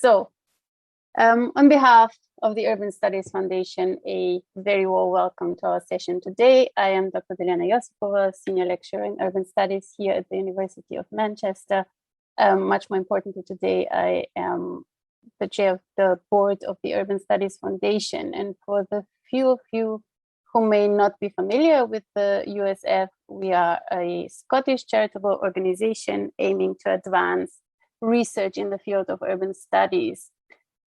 So, on behalf of the Urban Studies Foundation, a very warm welcome to our session today. I am Dr. Deljana Iossifova, Senior Lecturer in Urban Studies here at the University of Manchester. Much more importantly today, I am the chair of the board of the Urban Studies Foundation. And for the few of you who may not be familiar with the USF, we are a Scottish charitable organization aiming to advance research in the field of urban studies.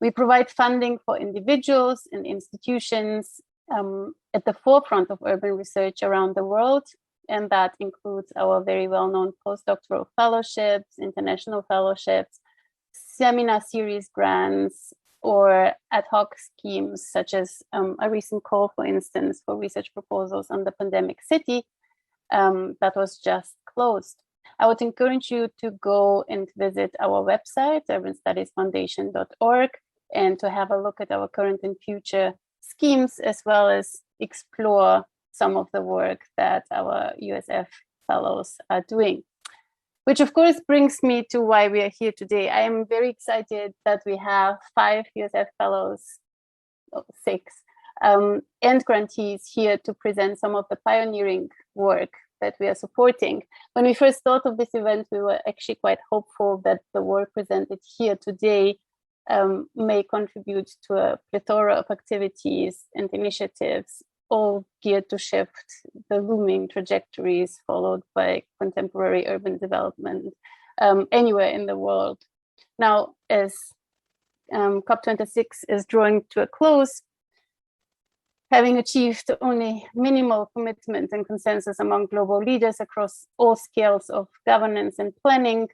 We provide funding for individuals and institutions at the forefront of urban research around the world. And that includes our very well-known postdoctoral fellowships, international fellowships, seminar series grants, or ad hoc schemes, such as a recent call, for instance, for research proposals on the pandemic city that was just closed. I would encourage you to go and visit our website, urbanstudiesfoundation.org, and to have a look at our current and future schemes, as well as explore some of the work that our USF fellows are doing. Which of course brings me to why we are here today. I am very excited that we have 5 USF fellows, 6, and grantees here to present some of the pioneering work that we are supporting. When we first thought of this event, we were actually quite hopeful that the work presented here today may contribute to a plethora of activities and initiatives, all geared to shift the looming trajectories followed by contemporary urban development anywhere in the world. Now, as COP26 is drawing to a close, having achieved only minimal commitment and consensus among global leaders across all scales of governance and planning,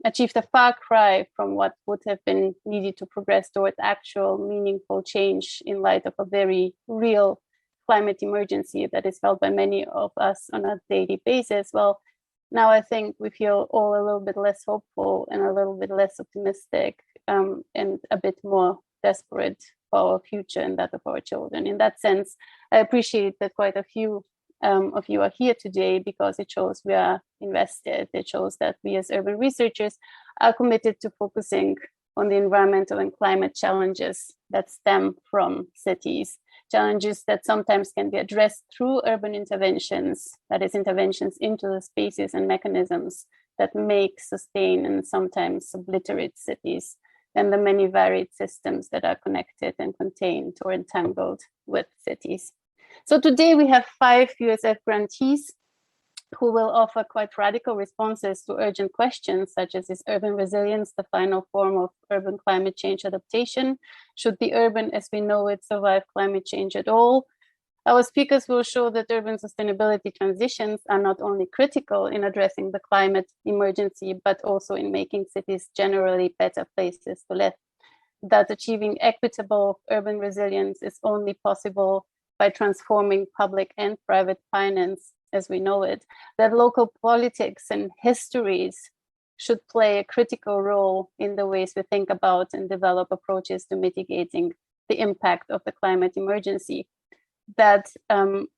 achieved a far cry from what would have been needed to progress towards actual meaningful change in light of a very real climate emergency that is felt by many of us on a daily basis. Well, now I think we feel all a little bit less hopeful and a little bit less optimistic and a bit more desperate for our future and that of our children. In that sense, I appreciate that quite a few of you are here today, because it shows we are invested. It shows that we as urban researchers are committed to focusing on the environmental and climate challenges that stem from cities, challenges that sometimes can be addressed through urban interventions, that is, interventions into the spaces and mechanisms that make, sustain, and sometimes obliterate cities, and the many varied systems that are connected and contained or entangled with cities. So today we have 5 USF grantees who will offer quite radical responses to urgent questions such as, is urban resilience the final form of urban climate change adaptation? Should the urban as we know it survive climate change at all? Our speakers will show that urban sustainability transitions are not only critical in addressing the climate emergency, but also in making cities generally better places to live. That achieving equitable urban resilience is only possible by transforming public and private finance as we know it, that local politics and histories should play a critical role in the ways we think about and develop approaches to mitigating the impact of the climate emergency, that the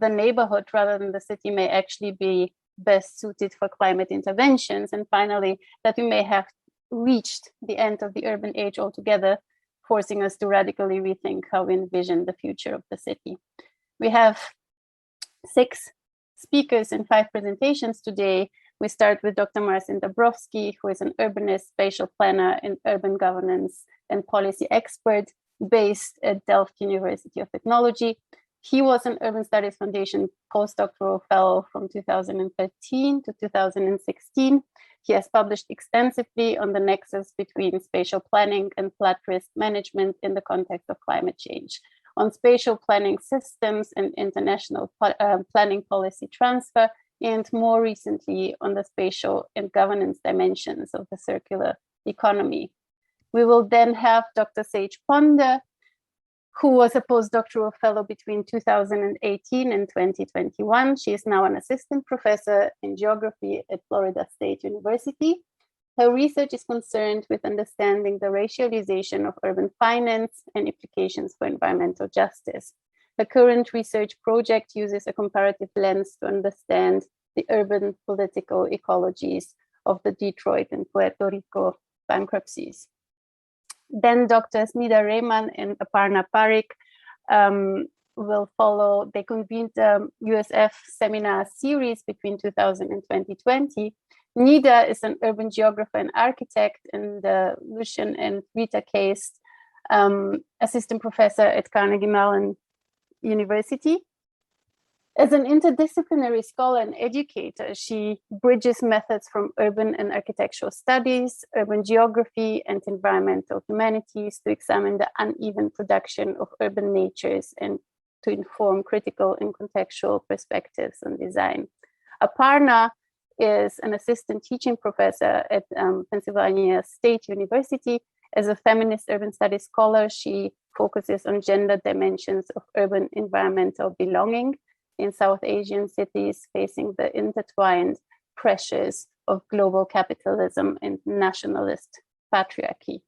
neighborhood rather than the city may actually be best suited for climate interventions, and finally, that we may have reached the end of the urban age altogether, forcing us to radically rethink how we envision the future of the city. We have 6 speakers and 5 presentations today. We start with Dr. Marcin Dąbrowski, who is an urbanist, spatial planner, and urban governance and policy expert based at Delft University of Technology. He was an Urban Studies Foundation postdoctoral fellow from 2013 to 2016. He has published extensively on the nexus between spatial planning and flood risk management in the context of climate change, on spatial planning systems and international planning policy transfer, and more recently on the spatial and governance dimensions of the circular economy. We will then have Dr. Sage Ponder, who was a postdoctoral fellow between 2018 and 2021. She is now an assistant professor in geography at Florida State University. Her research is concerned with understanding the racialization of urban finance and implications for environmental justice. The current research project uses a comparative lens to understand the urban political ecologies of the Detroit and Puerto Rico bankruptcies. Then Doctors Nida, Rehman, and Aparna, Parikh will follow. They convened the USF seminar series between 2000 and 2020. Nida is an urban geographer and architect, and Lucian and Rita Case, assistant professor at Carnegie Mellon University. As an interdisciplinary scholar and educator, she bridges methods from urban and architectural studies, urban geography, and environmental humanities to examine the uneven production of urban natures and to inform critical and contextual perspectives on design. Aparna is an assistant teaching professor at Pennsylvania State University. As a feminist urban studies scholar, she focuses on gender dimensions of urban environmental belonging in South Asian cities facing the intertwined pressures of global capitalism and nationalist patriarchy.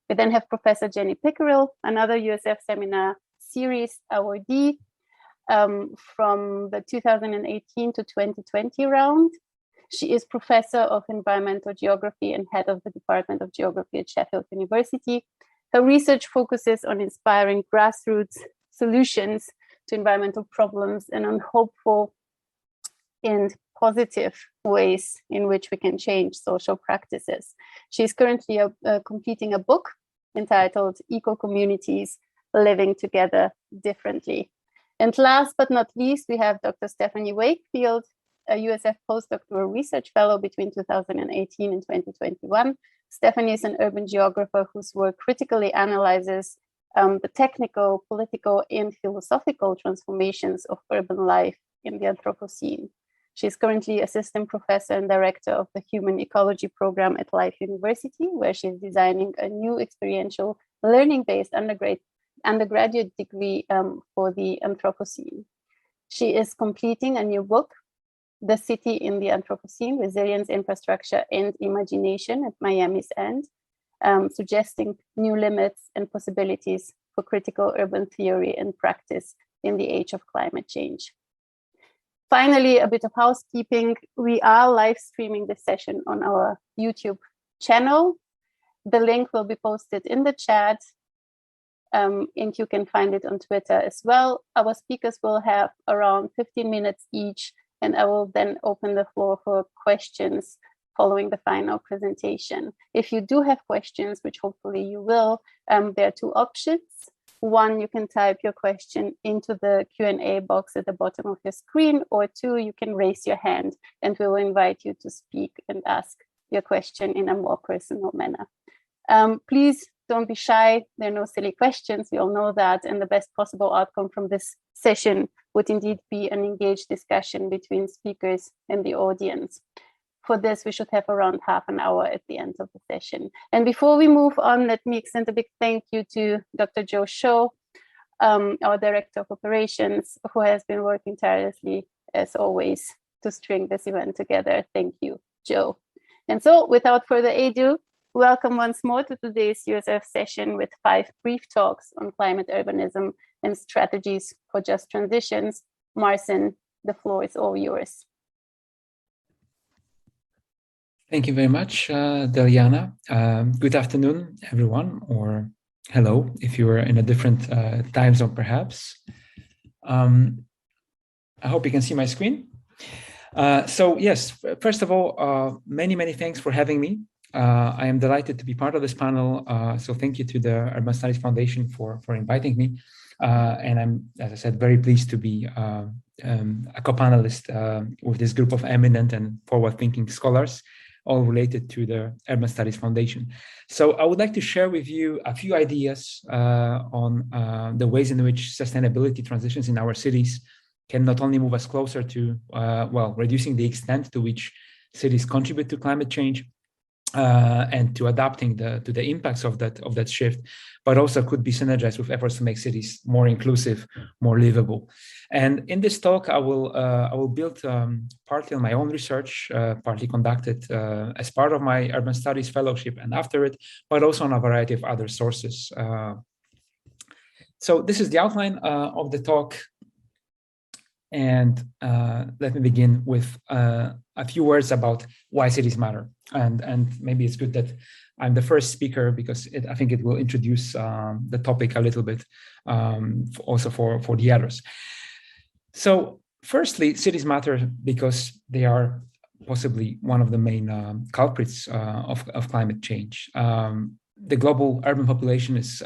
We then have Professor Jenny Pickerill, another USF seminar series awardee from the 2018 to 2020 round. She is professor of environmental geography and head of the Department of Geography at Sheffield University. Her research focuses on inspiring grassroots solutions to environmental problems and on hopeful and positive ways in which we can change social practices. She's currently completing a book entitled Eco-Communities Living Together Differently. And last but not least, we have Dr. Stephanie Wakefield, a USF Postdoctoral Research Fellow between 2018 and 2021. Stephanie is an urban geographer whose work critically analyzes the technical, political, and philosophical transformations of urban life in the Anthropocene. She is currently assistant professor and director of the Human Ecology program at Life University, where she is designing a new experiential learning-based undergraduate degree for the Anthropocene. She is completing a new book, The City in the Anthropocene, Resilience, Infrastructure, and Imagination at Miami's End, suggesting new limits and possibilities for critical urban theory and practice in the age of climate change. Finally, a bit of housekeeping. We are live streaming this session on our YouTube channel. The link will be posted in the chat, and you can find it on Twitter as well. Our speakers will have around 15 minutes each, and I will then open the floor for questions following the final presentation. If you do have questions, which hopefully you will, there are two options. One, you can type your question into the Q&A box at the bottom of your screen, or two, you can raise your hand and we will invite you to speak and ask your question in a more personal manner. Please don't be shy. There are no silly questions. We all know that. And the best possible outcome from this session would indeed be an engaged discussion between speakers and the audience. For this, we should have around half an hour at the end of the session. And before we move on, let me extend a big thank you to Dr. Joe Shaw, our Director of Operations, who has been working tirelessly, as always, to string this event together. Thank you, Joe. And so, without further ado, welcome once more to today's USF session with 5 brief talks on climate urbanism and strategies for just transitions. Marcin, the floor is all yours. Thank you very much, Deljana. Good afternoon, everyone, or hello, if you are in a different time zone, perhaps. I hope you can see my screen. So yes, first of all, many thanks for having me. I am delighted to be part of this panel. So thank you to the Urban Studies Foundation for inviting me. And I'm, as I said, very pleased to be a co-panelist with this group of eminent and forward-thinking scholars, all related to the Urban Studies Foundation. So I would like to share with you a few ideas on the ways in which sustainability transitions in our cities can not only move us closer to, well, reducing the extent to which cities contribute to climate change, and to adapting to the impacts of that shift, but also could be synergized with efforts to make cities more inclusive, more livable. And in this talk, I will build partly on my own research, partly conducted as part of my Urban Studies Fellowship and after it, but also on a variety of other sources. So this is the outline of the talk. And let me begin with a few words about why cities matter. And maybe it's good that I'm the first speaker because I think it will introduce the topic a little bit, also for the others. So firstly, cities matter because they are possibly one of the main culprits of climate change. The global urban population is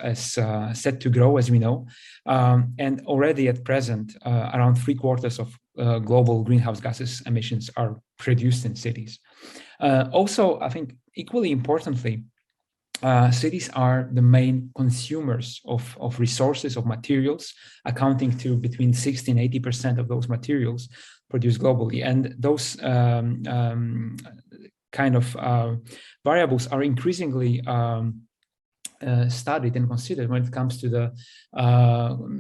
set to grow, as we know, and already at present, around 3/4 of global greenhouse gases emissions are produced in cities. Also, I think equally importantly, cities are the main consumers of resources, of materials, accounting to between 60 and 80% of those materials produced globally. And those kind of variables are increasingly studied and considered when it comes to the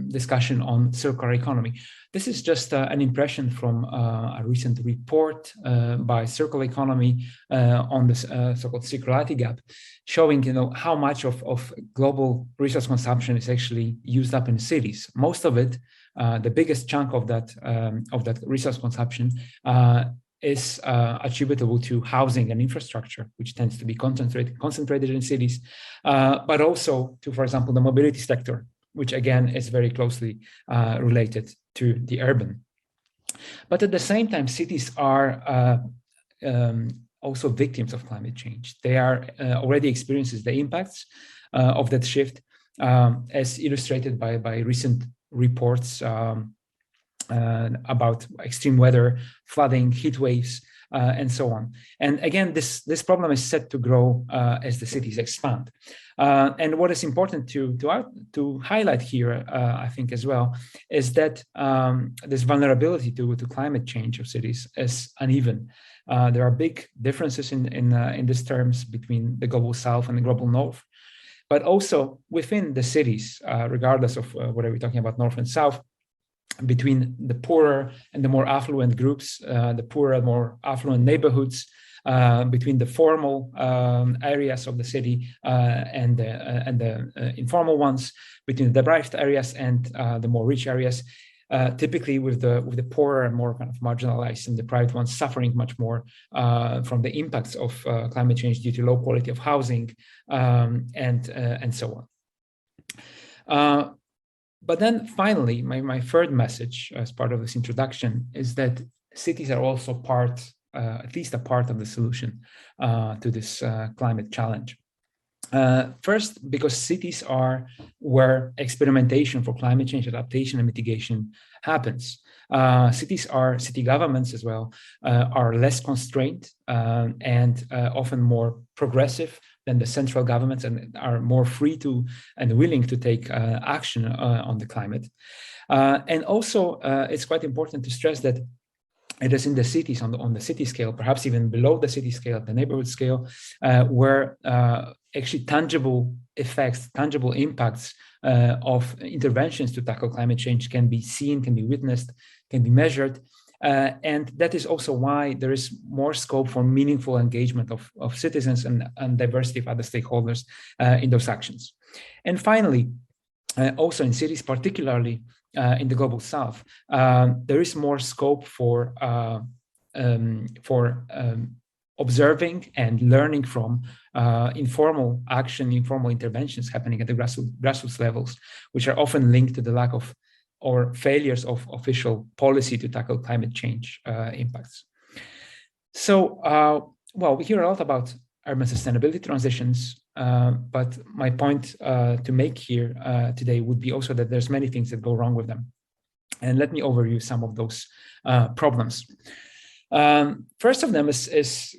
discussion on circular economy. This is just an impression from a recent report by Circular Economy on this so-called circularity gap, showing how much of global resource consumption is actually used up in cities. Most of it, the biggest chunk of that resource consumption is attributable to housing and infrastructure, which tends to be concentrated in cities, but also to, for example, the mobility sector, which again is very closely related to the urban. But at the same time, cities are also victims of climate change. They are already experiences the impacts of that shift, as illustrated by recent reports about extreme weather, flooding, heat waves, and so on. And again, this problem is set to grow as the cities expand. And what is important to highlight here, I think as well, is that this vulnerability to climate change of cities is uneven. There are big differences in these terms between the global south and the global north, but also within the cities, regardless of whether we're talking about north and south, between the poorer and the more affluent groups, the poorer and more affluent neighborhoods, between the formal areas of the city and the informal ones, between the deprived areas and the more rich areas, typically with the poorer and more kind of marginalized and deprived ones suffering much more from the impacts of climate change due to low quality of housing and so on. But then finally, my third message as part of this introduction is that cities are also at least a part of the solution to this climate challenge. First, because cities are where experimentation for climate change adaptation and mitigation happens. City governments as well are less constrained and often more progressive than the central governments and are more free to and willing to take action on the climate. And also, it's quite important to stress that it is in the cities, on the city scale, perhaps even below the city scale, the neighborhood scale, where actually tangible effects, tangible impacts of interventions to tackle climate change can be seen, can be witnessed, can be measured. And that is also why there is more scope for meaningful engagement of citizens and diversity of other stakeholders in those actions. And finally, also in cities, particularly in the global south, there is more scope for observing and learning from informal action, informal interventions happening at the grassroots levels, which are often linked to the lack of or failures of official policy to tackle climate change impacts. So, well, we hear a lot about urban sustainability transitions, but my point to make here today would be also that there's many things that go wrong with them. And let me overview some of those problems. First of them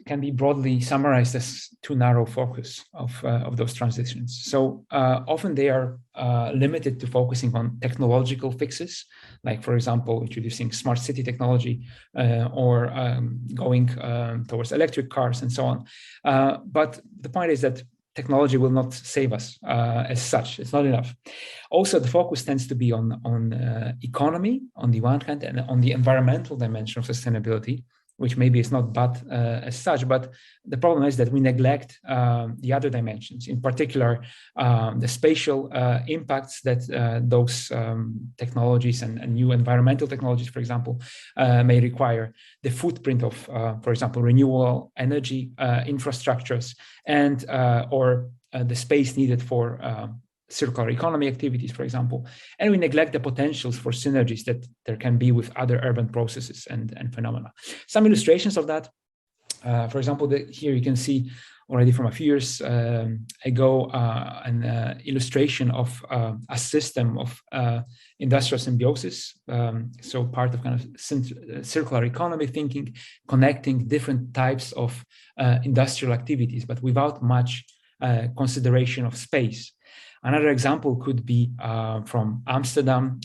can be broadly summarized as too narrow focus of those transitions. So often they are limited to focusing on technological fixes, like, for example, introducing smart city technology or going towards electric cars and so on. But the point is that technology will not save us as such. It's not enough. Also, the focus tends to be on economy on the one hand and on the environmental dimension of sustainability which maybe is not bad as such, but the problem is that we neglect the other dimensions, in particular, the spatial impacts that those technologies and new environmental technologies, for example, may require, the footprint of, for example, renewable energy infrastructures, and or the space needed for circular economy activities, for example, and we neglect the potentials for synergies that there can be with other urban processes and phenomena. Some illustrations of that, for example, here you can see already from a few years ago an illustration of a system of industrial symbiosis, so part of kind of circular economy thinking, connecting different types of industrial activities, but without much consideration of space. Another example could be from Amsterdam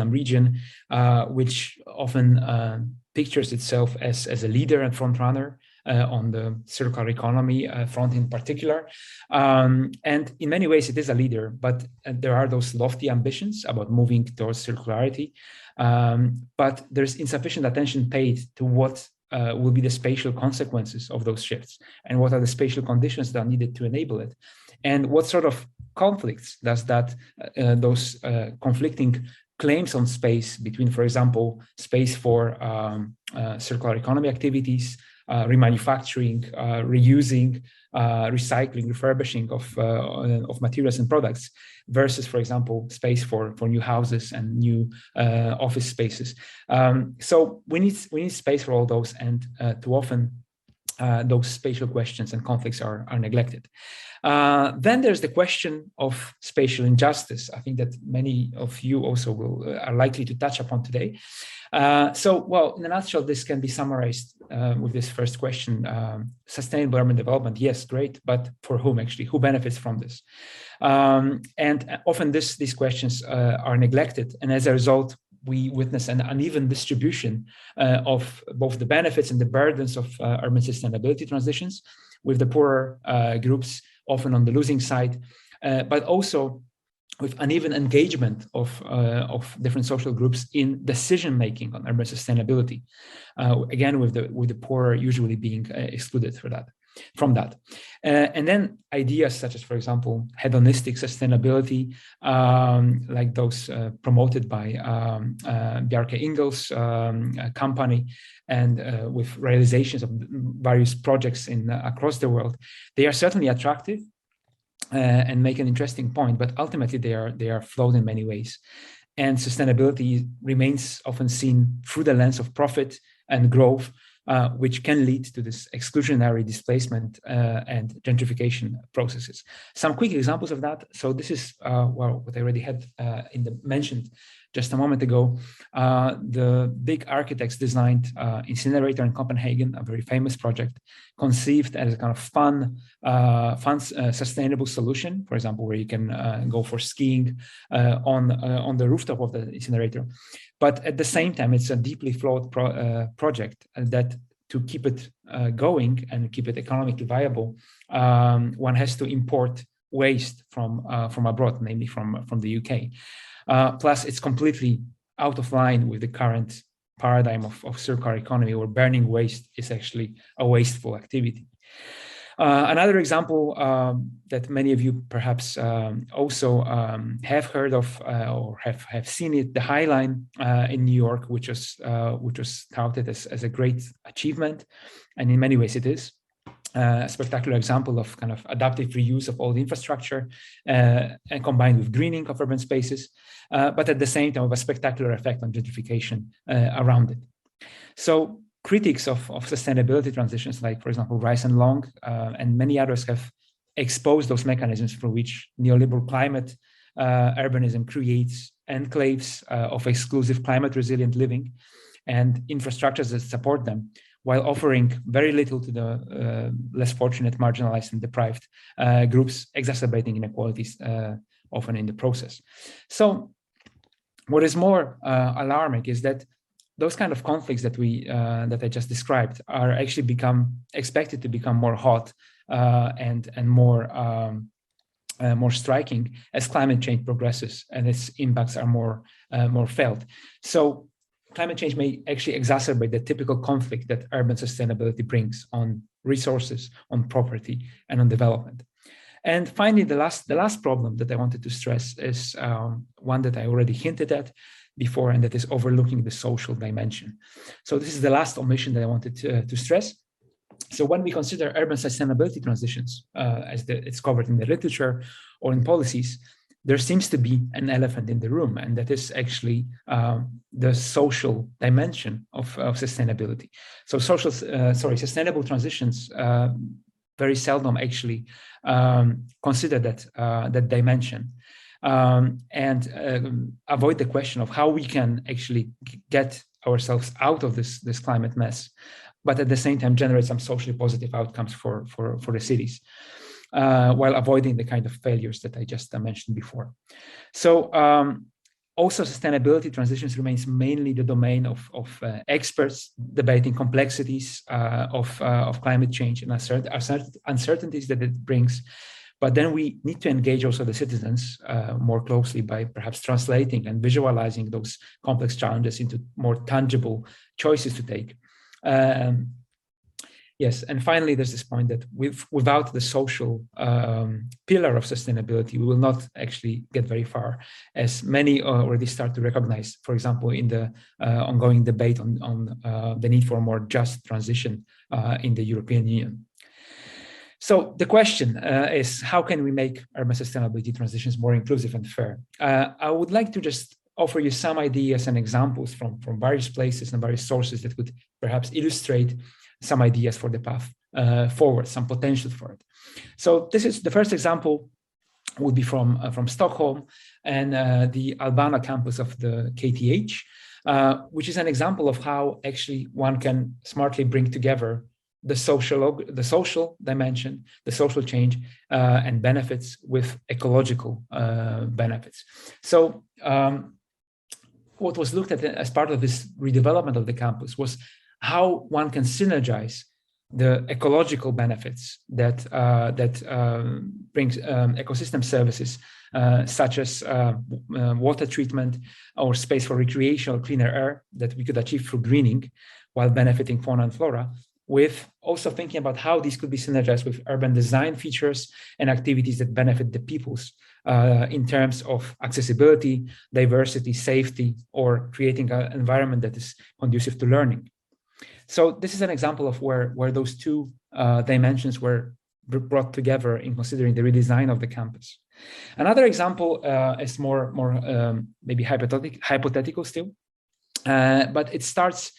region, which often pictures itself as a leader and front runner on the circular economy front in particular. And in many ways it is a leader, but there are those lofty ambitions about moving towards circularity. But there's insufficient attention paid to what will be the spatial consequences of those shifts, and what are the spatial conditions that are needed to enable it, and what sort of conflicts does that those conflicting claims on space between, for example, space for circular economy activities, remanufacturing, reusing, recycling, refurbishing of materials and products, versus, for example, space for new houses and new office spaces. So we need space for all those, and too often those spatial questions and conflicts are neglected. Then there's the question of spatial injustice. I think that many of you also are likely to touch upon today. So, well, in a nutshell, this can be summarized with this first question. Sustainable urban development, yes, great, but for whom actually? Who benefits from this? And often these questions are neglected, and as a result, we witness an uneven distribution of both the benefits and the burdens of urban sustainability transitions, with the poorer groups often on the losing side, but also with uneven engagement of different social groups in decision-making on urban sustainability. Again, with the poorer usually being excluded from that. And then ideas such as, for example, hedonistic sustainability, like those promoted by Bjarke Ingels' company, and with realizations of various projects across the world, they are certainly attractive and make an interesting point, but ultimately they are flawed in many ways. And sustainability remains often seen through the lens of profit and growth, which can lead to this exclusionary displacement and gentrification processes. Some quick examples of that. So this is what I already had mentioned just a moment ago. The big architects designed incinerator in Copenhagen, a very famous project, conceived as a kind of fun, sustainable solution. For example, where you can go for skiing on the rooftop of the incinerator. But at the same time, it's a deeply flawed project that, to keep it going and keep it economically viable, one has to import waste from abroad, namely from the UK. Plus, it's completely out of line with the current paradigm of circular economy, where burning waste is actually a wasteful activity. Another example that many of you perhaps also have heard of or have seen it, the High Line in New York, which was touted as a great achievement, and in many ways it is. A spectacular example of kind of adaptive reuse of old infrastructure and combined with greening of urban spaces, but at the same time with a spectacular effect on gentrification around it. So critics of sustainability transitions, like, for example, Rice and Long and many others, have exposed those mechanisms through which neoliberal climate urbanism creates enclaves of exclusive climate resilient living and infrastructures that support them, while offering very little to the less fortunate, marginalized, and deprived groups, exacerbating inequalities often in the process. So what is more alarming is that those kind of conflicts that I just described are actually expected to become more hot and more striking as climate change progresses and its impacts are more felt. So climate change may actually exacerbate the typical conflict that urban sustainability brings on resources, on property, and on development. And finally, the last problem that I wanted to stress is one that I already hinted at before, and that is overlooking the social dimension. So this is the last omission that I wanted to stress. So when we consider urban sustainability transitions, as it's covered in the literature or in policies, there seems to be an elephant in the room, and that is actually the social dimension of sustainability. So sustainable transitions very seldom actually consider that dimension and avoid the question of how we can actually get ourselves out of this climate mess, but at the same time generate some socially positive outcomes for the cities, while avoiding the kind of failures that I just mentioned before. So also sustainability transitions remains mainly the domain of experts debating complexities of climate change and uncertainties that it brings. But then we need to engage also the citizens more closely by perhaps translating and visualizing those complex challenges into more tangible choices to take. Yes, and finally, there's this point that without the social pillar of sustainability, we will not actually get very far, as many already start to recognize, for example, in the ongoing debate on the need for a more just transition in the European Union. So the question is, how can we make urban sustainability transitions more inclusive and fair? I would like to just offer you some ideas and examples from various places and various sources that could perhaps illustrate some ideas for the path forward, some potential for it. So this is the first example would be from Stockholm and the Albana campus of the KTH, which is an example of how actually one can smartly bring together the social dimension, the social change and benefits with ecological benefits. So what was looked at as part of this redevelopment of the campus was how one can synergize the ecological benefits that brings ecosystem services such as water treatment or space for recreation or cleaner air that we could achieve through greening while benefiting fauna and flora, with also thinking about how these could be synergized with urban design features and activities that benefit the peoples in terms of accessibility, diversity, safety, or creating an environment that is conducive to learning. So this is an example of where those two dimensions were brought together in considering the redesign of the campus. Another example is more maybe hypothetical still, but it starts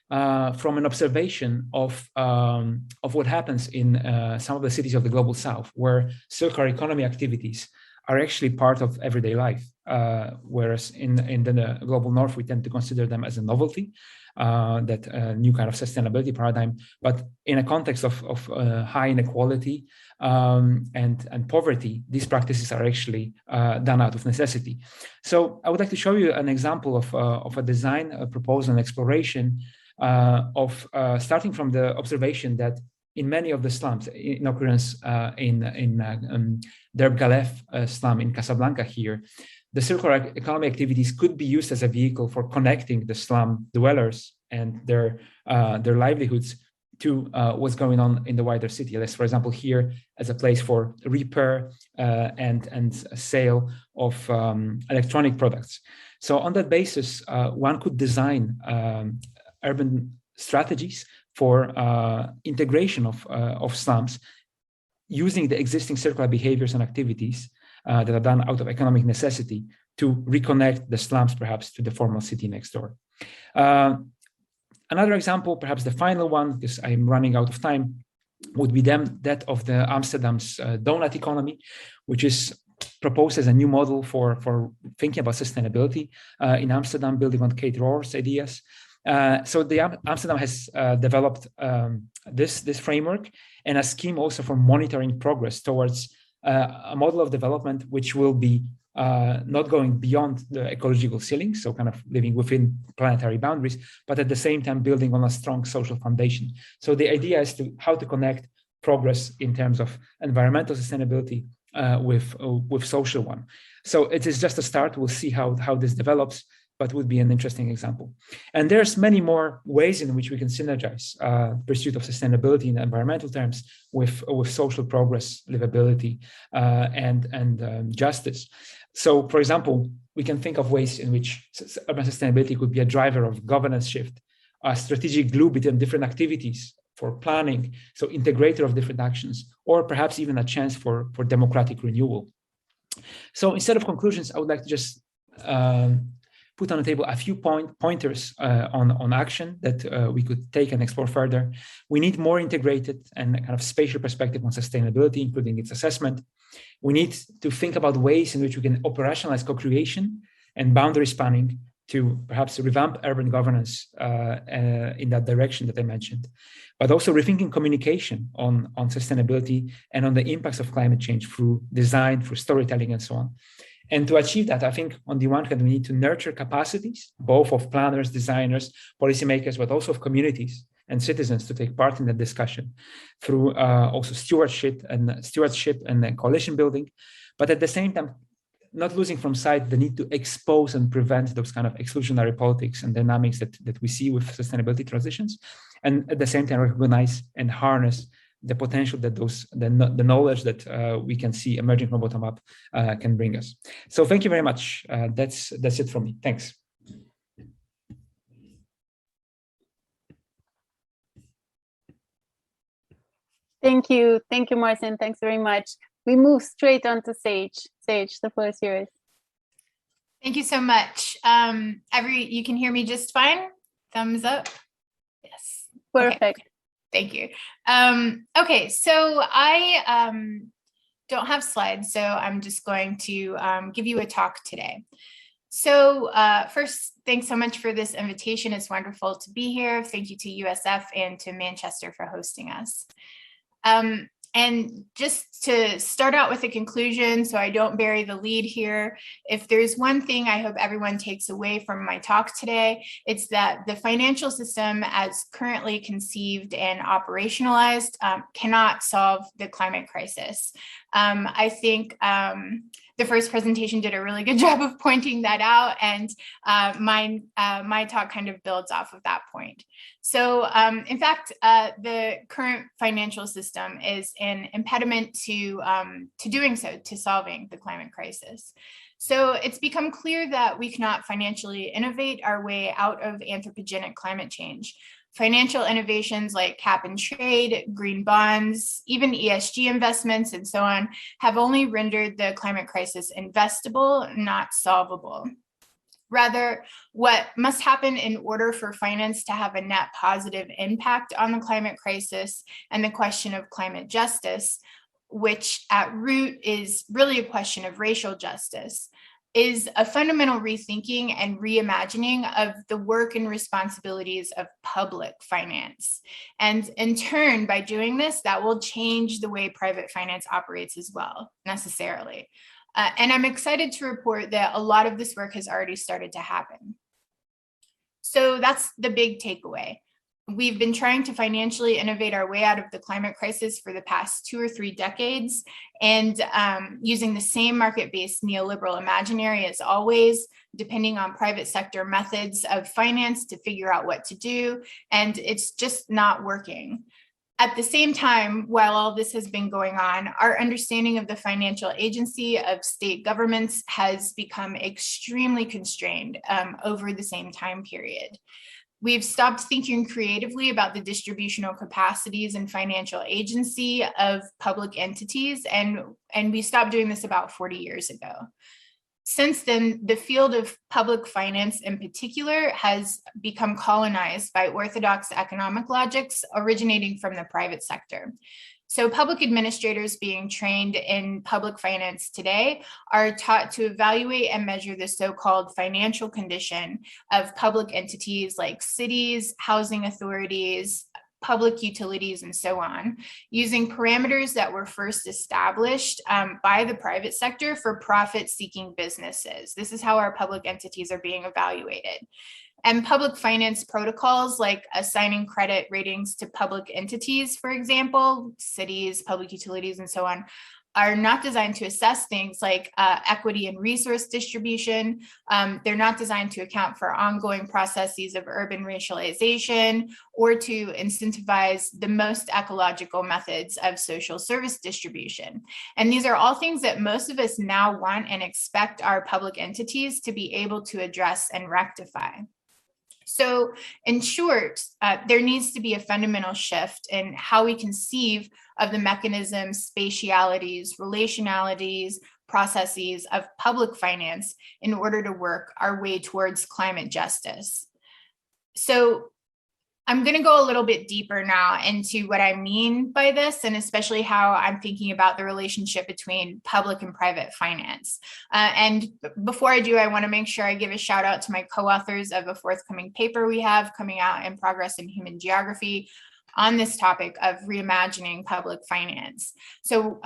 from an observation of what happens in some of the cities of the global south, where circular economy activities are actually part of everyday life, whereas in the global north, we tend to consider them as a novelty, that new kind of sustainability paradigm. But in a context of high inequality and poverty, these practices are actually done out of necessity. So I would like to show you an example of a design, a proposal, and exploration of starting from the observation that in many of the slums, in occurrence in Derb Galef slum in Casablanca here, the circular economy activities could be used as a vehicle for connecting the slum dwellers and their livelihoods to what's going on in the wider city. Let's, for example, here as a place for repair and sale of electronic products. So on that basis, one could design urban strategies for integration of slums using the existing circular behaviors and activities that are done out of economic necessity to reconnect the slums perhaps to the formal city next door. Another example, perhaps the final one, because I'm running out of time, would be that of the Amsterdam's donut economy, which is proposed as a new model for thinking about sustainability in Amsterdam, building on Kate Rohr's ideas. So Amsterdam has developed this framework and a scheme also for monitoring progress towards a model of development which will be not going beyond the ecological ceiling, so kind of living within planetary boundaries, but at the same time building on a strong social foundation. So the idea is how to connect progress in terms of environmental sustainability with social one. So it is just a start. We'll see how this develops. but would be an interesting example. And there's many more ways in which we can synergize pursuit of sustainability in environmental terms with social progress, livability, and justice. So, for example, we can think of ways in which urban sustainability could be a driver of governance shift, a strategic glue between different activities for planning, so integrator of different actions, or perhaps even a chance for democratic renewal. So instead of conclusions, I would like to just put on the table a few pointers on action that we could take and explore further. We need more integrated and kind of spatial perspective on sustainability, including its assessment. We need to think about ways in which we can operationalize co-creation and boundary spanning to perhaps revamp urban governance in that direction that I mentioned, but also rethinking communication on sustainability and on the impacts of climate change through design, through storytelling, and so on. And to achieve that, I think on the one hand, we need to nurture capacities, both of planners, designers, policymakers, but also of communities and citizens to take part in the discussion through also stewardship and coalition building. But at the same time, not losing from sight the need to expose and prevent those kind of exclusionary politics and dynamics that we see with sustainability transitions, and at the same time recognize and harness the potential that the knowledge that we can see emerging from bottom up can bring us. So thank you very much. That's it from me. Thanks. Thank you, Marcin. Thanks very much. We move straight on to Sage. Sage, the floor is yours. Thank you so much. You can hear me just fine? Thumbs up? Yes. Perfect. Okay. Thank you. Okay, so I don't have slides, so I'm just going to give you a talk today. So first, thanks so much for this invitation. It's wonderful to be here. Thank you to USF and to Manchester for hosting us. And just to start out with a conclusion, so I don't bury the lead here, if there's one thing I hope everyone takes away from my talk today, it's that the financial system as currently conceived and operationalized cannot solve the climate crisis. I think the first presentation did a really good job of pointing that out, and my talk kind of builds off of that point. So in fact, the current financial system is an impediment to doing so, to solving the climate crisis. So it's become clear that we cannot financially innovate our way out of anthropogenic climate change. Financial innovations like cap and trade, green bonds, even ESG investments, and so on, have only rendered the climate crisis investable, not solvable. Rather, what must happen in order for finance to have a net positive impact on the climate crisis and the question of climate justice, which at root is really a question of racial justice, is a fundamental rethinking and reimagining of the work and responsibilities of public finance. And in turn, by doing this, that will change the way private finance operates as well, necessarily. And I'm excited to report that a lot of this work has already started to happen. So that's the big takeaway. We've been trying to financially innovate our way out of the climate crisis for the past 2 or 3 decades, and using the same market-based neoliberal imaginary as always, depending on private sector methods of finance to figure out what to do, and it's just not working. At the same time, while all this has been going on, our understanding of the financial agency of state governments has become extremely constrained over the same time period. We've stopped thinking creatively about the distributional capacities and financial agency of public entities, and we stopped doing this about 40 years ago. Since then, the field of public finance in particular has become colonized by orthodox economic logics originating from the private sector. So public administrators being trained in public finance today are taught to evaluate and measure the so-called financial condition of public entities like cities, housing authorities, public utilities, and so on, using parameters that were first established by the private sector for profit-seeking businesses. This is how our public entities are being evaluated. And public finance protocols like assigning credit ratings to public entities, for example, cities, public utilities, and so on, are not designed to assess things like equity and resource distribution. They're not designed to account for ongoing processes of urban racialization or to incentivize the most ecological methods of social service distribution. And these are all things that most of us now want and expect our public entities to be able to address and rectify. So in short, there needs to be a fundamental shift in how we conceive of the mechanisms, spatialities, relationalities, processes of public finance in order to work our way towards climate justice. So I'm going to go a little bit deeper now into what I mean by this, and especially how I'm thinking about the relationship between public and private finance. And before I do, I want to make sure I give a shout out to my co-authors of a forthcoming paper we have coming out in Progress in Human Geography on this topic of reimagining public finance. So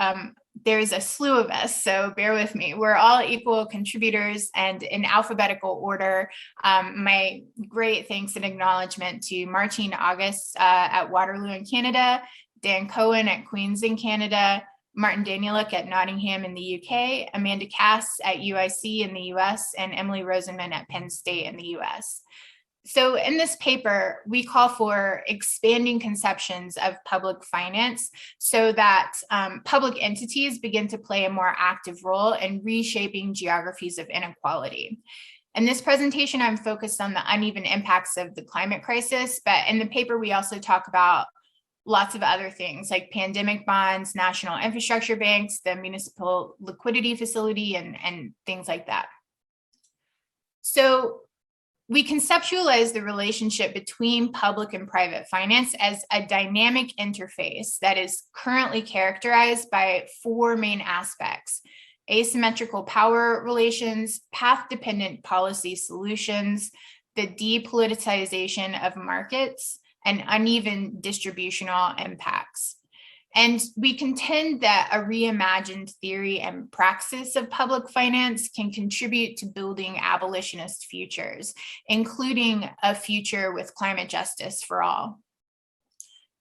there's a slew of us, so bear with me. We're all equal contributors, and in alphabetical order, my great thanks and acknowledgement to Marcin August at Waterloo in Canada, Dan Cohen at Queen's in Canada, Martin Danieluk at Nottingham in the UK, Amanda Cass at UIC in the US, and Emily Rosenman at Penn State in the US. So in this paper, we call for expanding conceptions of public finance so that public entities begin to play a more active role in reshaping geographies of inequality. In this presentation, I'm focused on the uneven impacts of the climate crisis, but in the paper, we also talk about lots of other things like pandemic bonds, national infrastructure banks, the municipal liquidity facility, and things like that. So we conceptualize the relationship between public and private finance as a dynamic interface that is currently characterized by four main aspects: asymmetrical power relations, path-dependent policy solutions, the depoliticization of markets, and uneven distributional impacts. And we contend that a reimagined theory and praxis of public finance can contribute to building abolitionist futures, including a future with climate justice for all.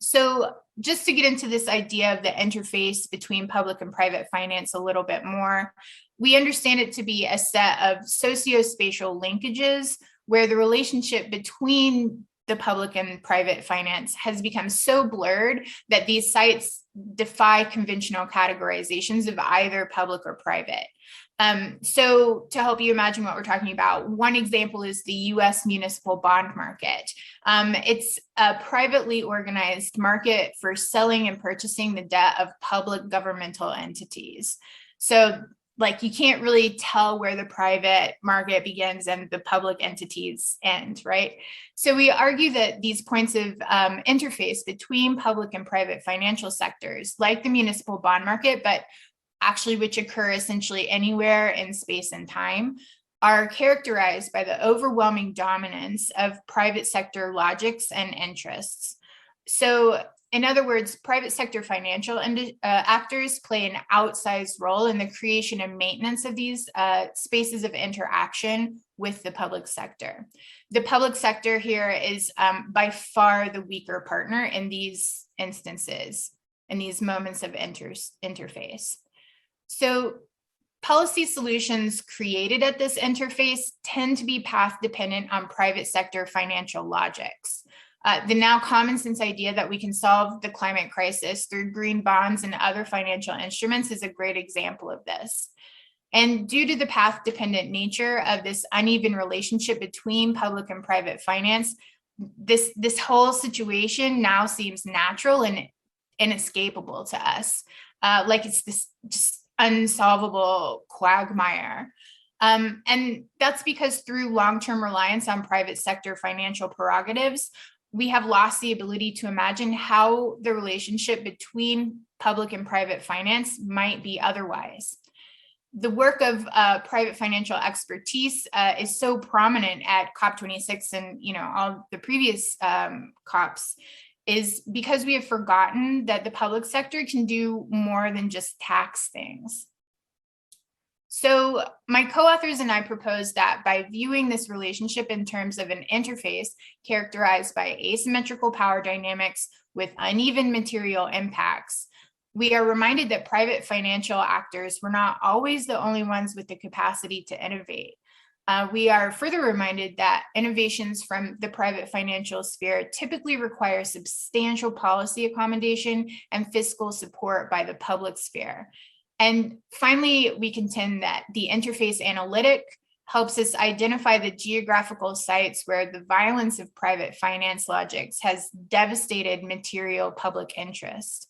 So just to get into this idea of the interface between public and private finance a little bit more, we understand it to be a set of socio-spatial linkages where the relationship between the public and private finance has become so blurred that these sites defy conventional categorizations of either public or private. So to help you imagine what we're talking about, one example is the US municipal bond market. It's a privately organized market for selling and purchasing the debt of public governmental entities. So like you can't really tell where the private market begins and the public entities end, right? So we argue that these points of interface between public and private financial sectors, like the municipal bond market, but actually which occur essentially anywhere in space and time, are characterized by the overwhelming dominance of private sector logics and interests. So in other words, private sector financial actors play an outsized role in the creation and maintenance of these spaces of interaction with the public sector. The public sector here is by far the weaker partner in these instances, in these moments of interface. So policy solutions created at this interface tend to be path dependent on private sector financial logics. The now common sense idea that we can solve the climate crisis through green bonds and other financial instruments is a great example of this. And due to the path-dependent nature of this uneven relationship between public and private finance, this whole situation now seems natural and inescapable to us, like it's this just unsolvable quagmire. And that's because through long-term reliance on private sector financial prerogatives, we have lost the ability to imagine how the relationship between public and private finance might be otherwise. The work of private financial expertise is so prominent at COP26 and all the previous COPs is because we have forgotten that the public sector can do more than just tax things. So my co-authors and I propose that by viewing this relationship in terms of an interface characterized by asymmetrical power dynamics with uneven material impacts, we are reminded that private financial actors were not always the only ones with the capacity to innovate. We are further reminded that innovations from the private financial sphere typically require substantial policy accommodation and fiscal support by the public sphere. And finally, we contend that the interface analytic helps us identify the geographical sites where the violence of private finance logics has devastated material public interest,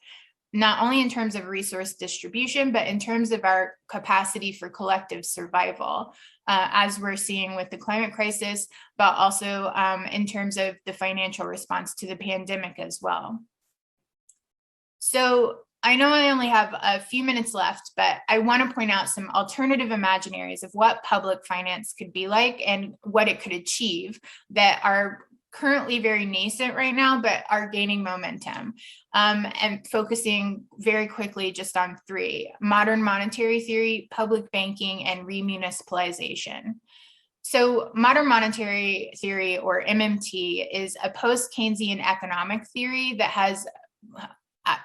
not only in terms of resource distribution, but in terms of our capacity for collective survival, as we're seeing with the climate crisis, but also in terms of the financial response to the pandemic as well. So I know I only have a few minutes left, but I want to point out some alternative imaginaries of what public finance could be like and what it could achieve that are currently very nascent right now, but are gaining momentum, and focusing very quickly just on three: modern monetary theory, public banking, and re-municipalization. So modern monetary theory, or MMT, is a post-Keynesian economic theory that has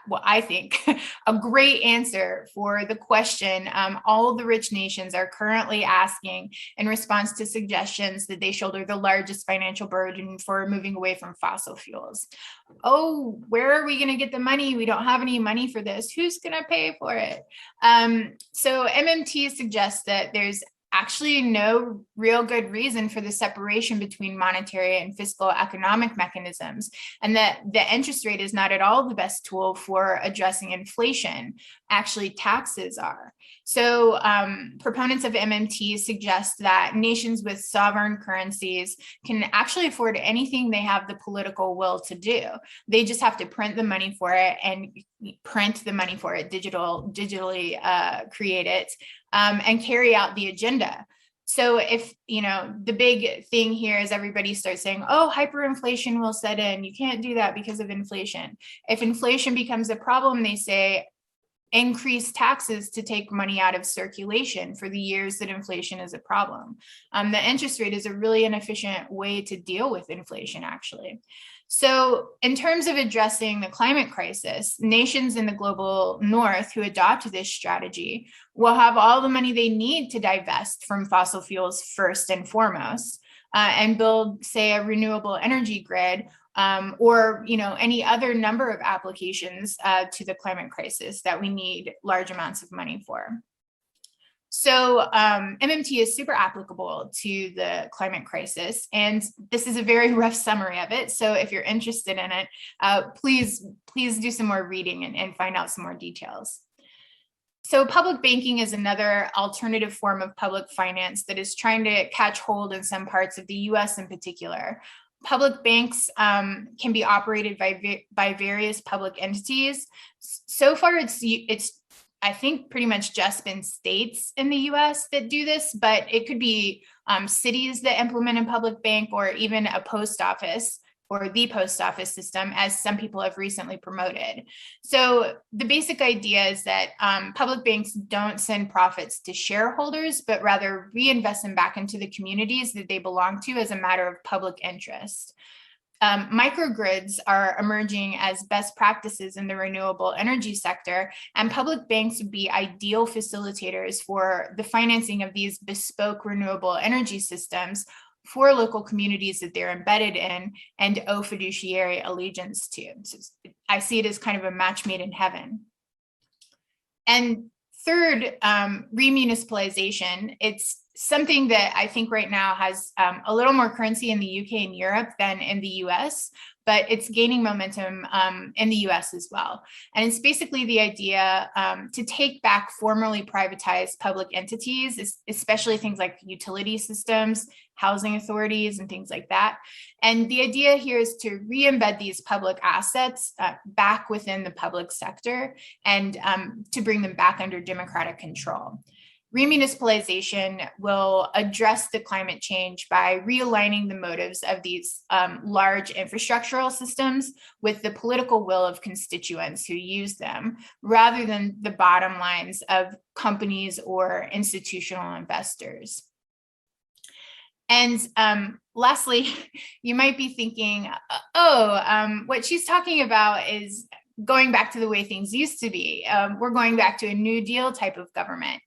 what I think a great answer for the question all the rich nations are currently asking in response to suggestions that they shoulder the largest financial burden for moving away from fossil fuels. Oh, where are we going to get the money? We don't have any money for this. Who's going to pay for it? So MMT suggests that there's actually no real good reason for the separation between monetary and fiscal economic mechanisms, and that the interest rate is not at all the best tool for addressing inflation. Actually, taxes are. So proponents of MMT suggest that nations with sovereign currencies can actually afford anything they have the political will to do. They just have to print the money for it and digitally create it, and carry out the agenda. So if, the big thing here is everybody starts saying, oh, hyperinflation will set in. You can't do that because of inflation. If inflation becomes a problem, they say, increase taxes to take money out of circulation for the years that inflation is a problem. The interest rate is a really inefficient way to deal with inflation, actually. So in terms of addressing the climate crisis, nations in the global north who adopt this strategy will have all the money they need to divest from fossil fuels first and foremost, and build, say, a renewable energy grid, or any other number of applications to the climate crisis that we need large amounts of money for. So MMT is super applicable to the climate crisis, and this is a very rough summary of it. So if you're interested in it, please do some more reading and find out some more details. So public banking is another alternative form of public finance that is trying to catch hold in some parts of the US in particular. Public banks can be operated by various public entities. So far, it's I think pretty much just been states in the US that do this, but it could be cities that implement a public bank, or even a post office, or the post office system, as some people have recently promoted. So the basic idea is that public banks don't send profits to shareholders, but rather reinvest them back into the communities that they belong to as a matter of public interest. Microgrids are emerging as best practices in the renewable energy sector, and public banks would be ideal facilitators for the financing of these bespoke renewable energy systems for local communities that they're embedded in and owe fiduciary allegiance to. So I see it as kind of a match made in heaven. And third, re-municipalization. It's something that I think right now has a little more currency in the UK and Europe than in the US, but it's gaining momentum in the US as well. And it's basically the idea to take back formerly privatized public entities, especially things like utility systems, housing authorities, and things like that. And the idea here is to re-embed these public assets back within the public sector, and to bring them back under democratic control. Re-municipalization will address the climate change by realigning the motives of these large infrastructural systems with the political will of constituents who use them, rather than the bottom lines of companies or institutional investors. And lastly, you might be thinking, what she's talking about is going back to the way things used to be. We're going back to a New Deal type of government.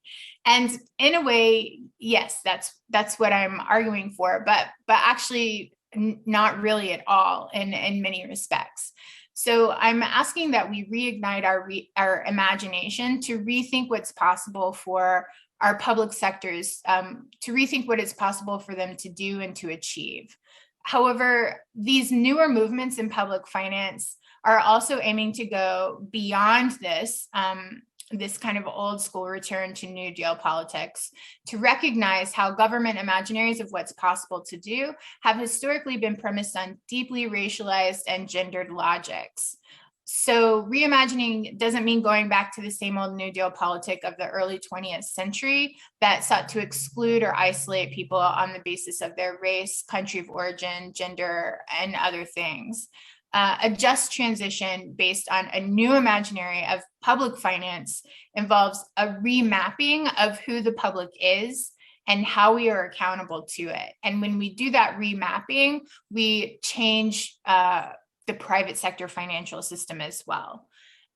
And in a way, yes, that's what I'm arguing for, but actually not really at all in many respects. So I'm asking that we reignite our imagination to rethink what's possible for our public sectors, to rethink what is possible for them to do and to achieve. However, these newer movements in public finance are also aiming to go beyond this, this kind of old school return to New Deal politics, to recognize how government imaginaries of what's possible to do have historically been premised on deeply racialized and gendered logics. So reimagining doesn't mean going back to the same old New Deal politic of the early 20th century that sought to exclude or isolate people on the basis of their race, country of origin, gender, and other things. A just transition based on a new imaginary of public finance involves a remapping of who the public is and how we are accountable to it. And when we do that remapping, we change the private sector financial system as well.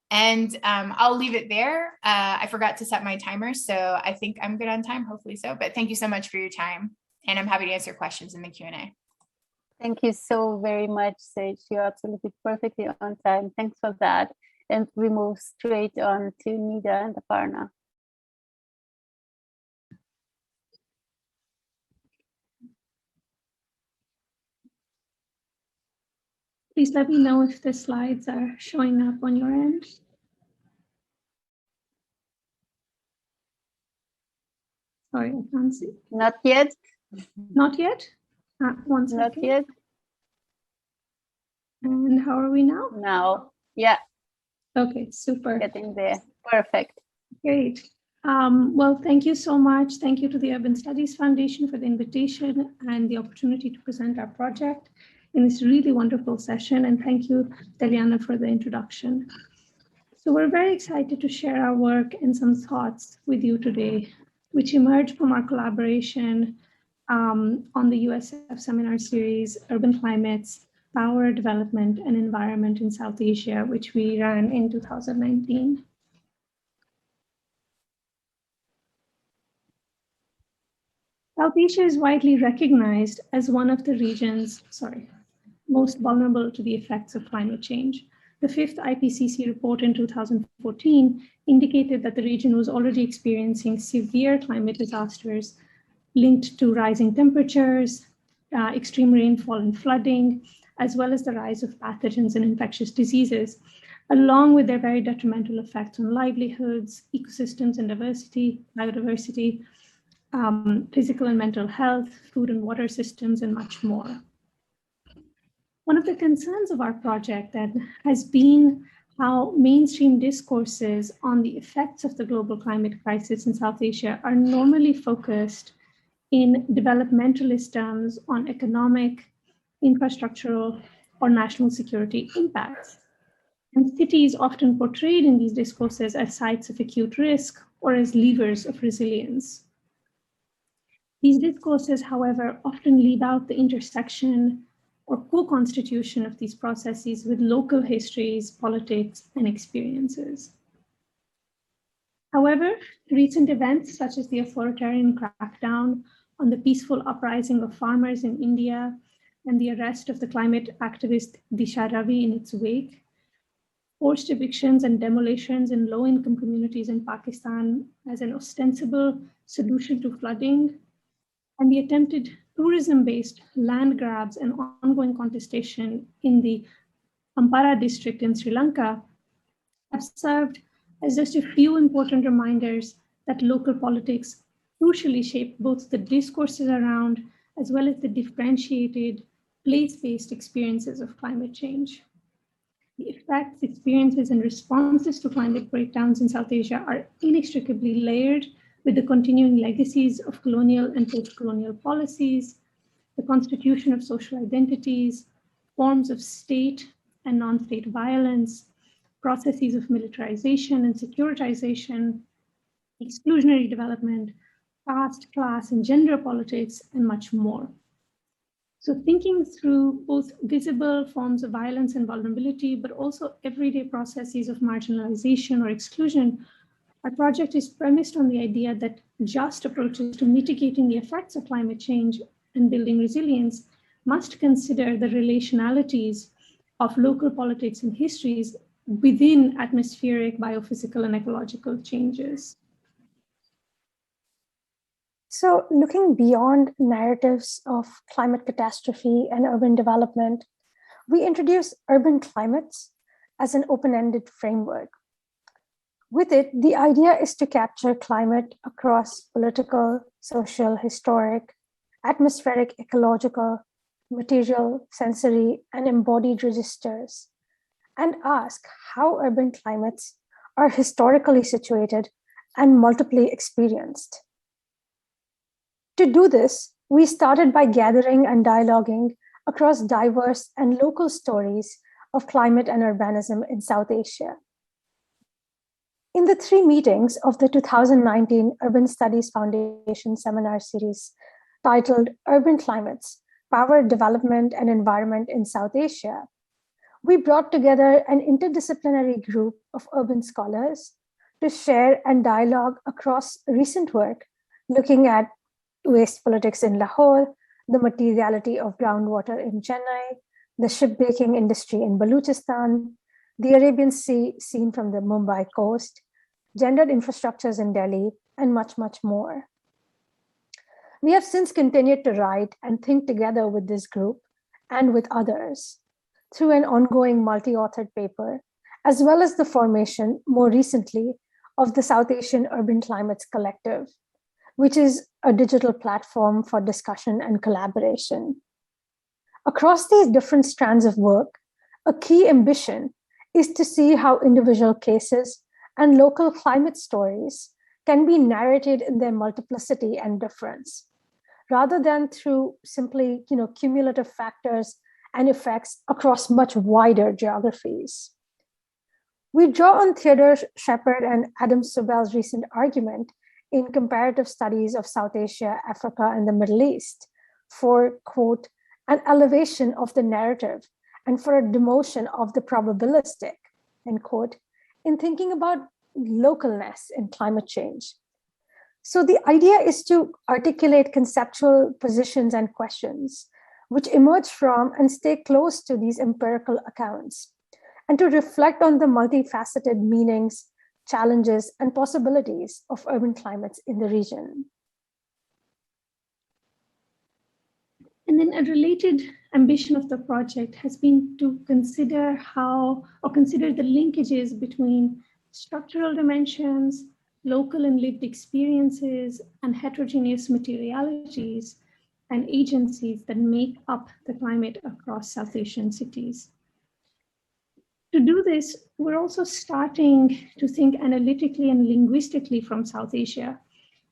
And I'll leave it there. I forgot to set my timer, so I think I'm good on time, hopefully so. But thank you so much for your time. And I'm happy to answer questions in the Q&A. Thank you so very much, Sage. You're absolutely perfectly on time. Thanks for that. And we move straight on to Nida and Aparna. Please let me know if the slides are showing up on your end. Sorry, I can't see. Not yet. Not yet? One second. Not yet. And how are we now? Now, yeah. Okay, super. Getting there. Perfect. Great. Well, thank you so much. Thank you to the Urban Studies Foundation for the invitation and the opportunity to present our project in this really wonderful session. And thank you, Deljana, for the introduction. So we're very excited to share our work and some thoughts with you today, which emerged from our collaboration on the USF seminar series, Urban Climates, Power, Development, and Environment in South Asia, which we ran in 2019. South Asia is widely recognized as one of the regions, most vulnerable to the effects of climate change. The fifth IPCC report in 2014 indicated that the region was already experiencing severe climate disasters linked to rising temperatures, extreme rainfall and flooding, as well as the rise of pathogens and infectious diseases, along with their very detrimental effects on livelihoods, ecosystems and biodiversity, physical and mental health, food and water systems, and much more. One of the concerns of our project then has been how mainstream discourses on the effects of the global climate crisis in South Asia are normally focused in developmentalist terms on economic, infrastructural, or national security impacts. And cities often portrayed in these discourses as sites of acute risk or as levers of resilience. These discourses, however, often leave out the intersection or co-constitution of these processes with local histories, politics, and experiences. However, recent events such as the authoritarian crackdown on the peaceful uprising of farmers in India and the arrest of the climate activist Disha Ravi in its wake, forced evictions and demolitions in low-income communities in Pakistan as an ostensible solution to flooding, and the attempted tourism-based land grabs and ongoing contestation in the Ampara district in Sri Lanka have served as just a few important reminders that local politics crucially shape both the discourses around as well as the differentiated place-based experiences of climate change. The effects, experiences, and responses to climate breakdowns in South Asia are inextricably layered with the continuing legacies of colonial and post-colonial policies, the constitution of social identities, forms of state and non-state violence, processes of militarization and securitization, exclusionary development, caste, class, and gender politics, and much more. So thinking through both visible forms of violence and vulnerability, but also everyday processes of marginalization or exclusion, our project is premised on the idea that just approaches to mitigating the effects of climate change and building resilience must consider the relationalities of local politics and histories within atmospheric, biophysical, and ecological changes. So looking beyond narratives of climate catastrophe and urban development, we introduce urban climates as an open-ended framework. With it, the idea is to capture climate across political, social, historic, atmospheric, ecological, material, sensory, and embodied registers, and ask how urban climates are historically situated and multiply experienced. To do this, we started by gathering and dialoguing across diverse and local stories of climate and urbanism in South Asia. In the 3 meetings of the 2019 Urban Studies Foundation seminar series titled Urban Climates, Power, Development, and Environment in South Asia, we brought together an interdisciplinary group of urban scholars to share and dialogue across recent work looking at waste politics in Lahore, the materiality of groundwater in Chennai, the shipbreaking industry in Baluchistan, the Arabian Sea seen from the Mumbai coast, gendered infrastructures in Delhi, and much, much more. We have since continued to write and think together with this group and with others through an ongoing multi-authored paper, as well as the formation more recently of the South Asian Urban Climates Collective, which is a digital platform for discussion and collaboration. Across these different strands of work, a key ambition is to see how individual cases and local climate stories can be narrated in their multiplicity and difference, rather than through simply cumulative factors and effects across much wider geographies. We draw on Theodore Shepard and Adam Sobel's recent argument in comparative studies of South Asia, Africa, and the Middle East for, quote, an elevation of the narrative and for a demotion of the probabilistic, end quote, in thinking about localness in climate change. So the idea is to articulate conceptual positions and questions which emerge from and stay close to these empirical accounts, and to reflect on the multifaceted meanings, challenges, and possibilities of urban climates in the region. And then a related ambition of the project has been to consider the linkages between structural dimensions, local and lived experiences, and heterogeneous materialities and agencies that make up the climate across South Asian cities. To do this, we're also starting to think analytically and linguistically from South Asia,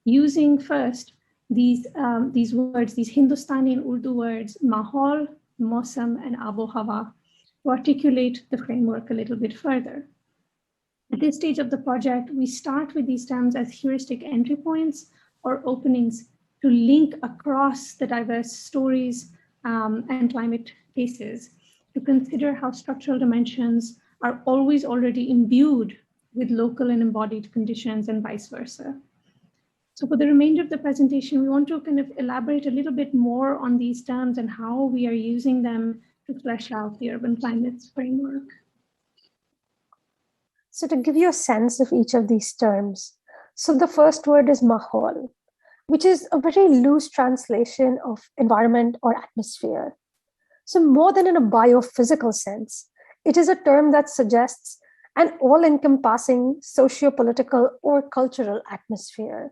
using first these words, these Hindustani and Urdu words, mahol, mosam, and abo hawa, to articulate the framework a little bit further. At this stage of the project, we start with these terms as heuristic entry points or openings to link across the diverse stories and climate cases, to consider how structural dimensions are always already imbued with local and embodied conditions and vice versa. So for the remainder of the presentation, we want to kind of elaborate a little bit more on these terms and how we are using them to flesh out the urban climates framework. So to give you a sense of each of these terms, so the first word is mahol, which is a very loose translation of environment or atmosphere. So more than in a biophysical sense, it is a term that suggests an all-encompassing socio-political or cultural atmosphere.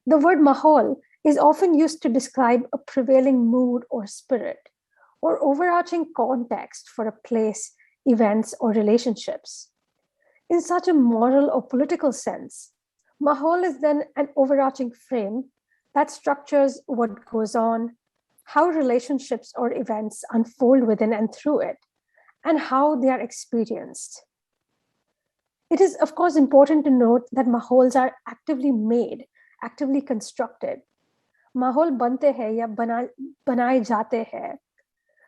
The word mahol is often used to describe a prevailing mood or spirit, or overarching context for a place, events, or relationships. In such a moral or political sense, mahol is then an overarching frame that structures what goes on, how relationships or events unfold within and through it, and how they are experienced. It is, of course, important to note that mahols are actively made, actively constructed. माहौल बनते हैं या बनाए जाते हैं.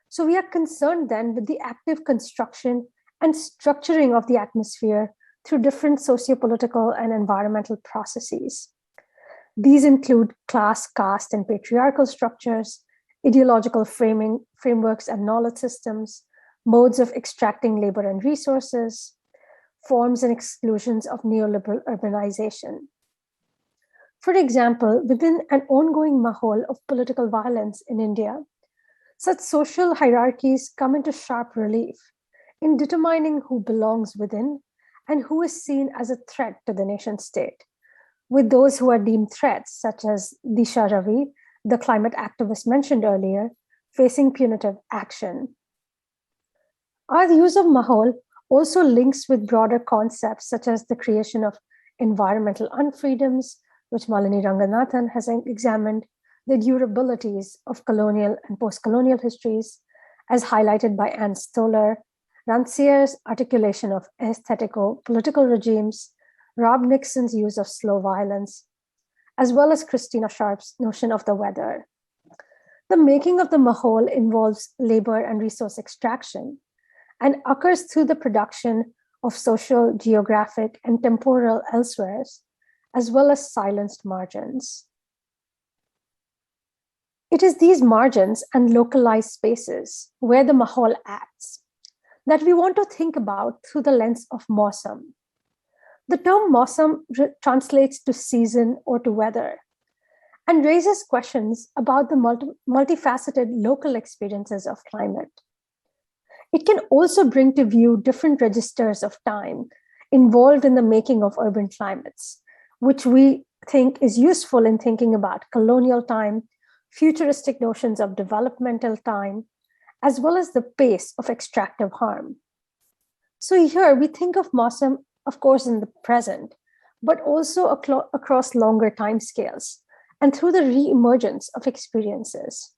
So we are concerned then with the active construction and structuring of the atmosphere through different socio-political and environmental processes. These include class, caste, and patriarchal structures, ideological frameworks and knowledge systems, modes of extracting labor and resources, forms and exclusions of neoliberal urbanization. For example, within an ongoing mahal of political violence in India, such social hierarchies come into sharp relief in determining who belongs within and who is seen as a threat to the nation state, with those who are deemed threats, such as Disha Ravi, the climate activist mentioned earlier, facing punitive action. Our use of mahal also links with broader concepts such as the creation of environmental unfreedoms, which Malini Ranganathan has examined, the durabilities of colonial and post-colonial histories, as highlighted by Anne Stoller, Ranciere's articulation of aesthetical political regimes, Rob Nixon's use of slow violence, as well as Christina Sharp's notion of the weather. The making of the mahal involves labor and resource extraction and occurs through the production of social, geographic, and temporal elsewheres, as well as silenced margins. It is these margins and localized spaces where the mahal acts that we want to think about through the lens of Mausam. The term Mausam translates to season or to weather and raises questions about the multifaceted local experiences of climate. It can also bring to view different registers of time involved in the making of urban climates, which we think is useful in thinking about colonial time, futuristic notions of developmental time, as well as the pace of extractive harm. So here we think of Mausam, of course, in the present, but also across longer timescales and through the re-emergence of experiences.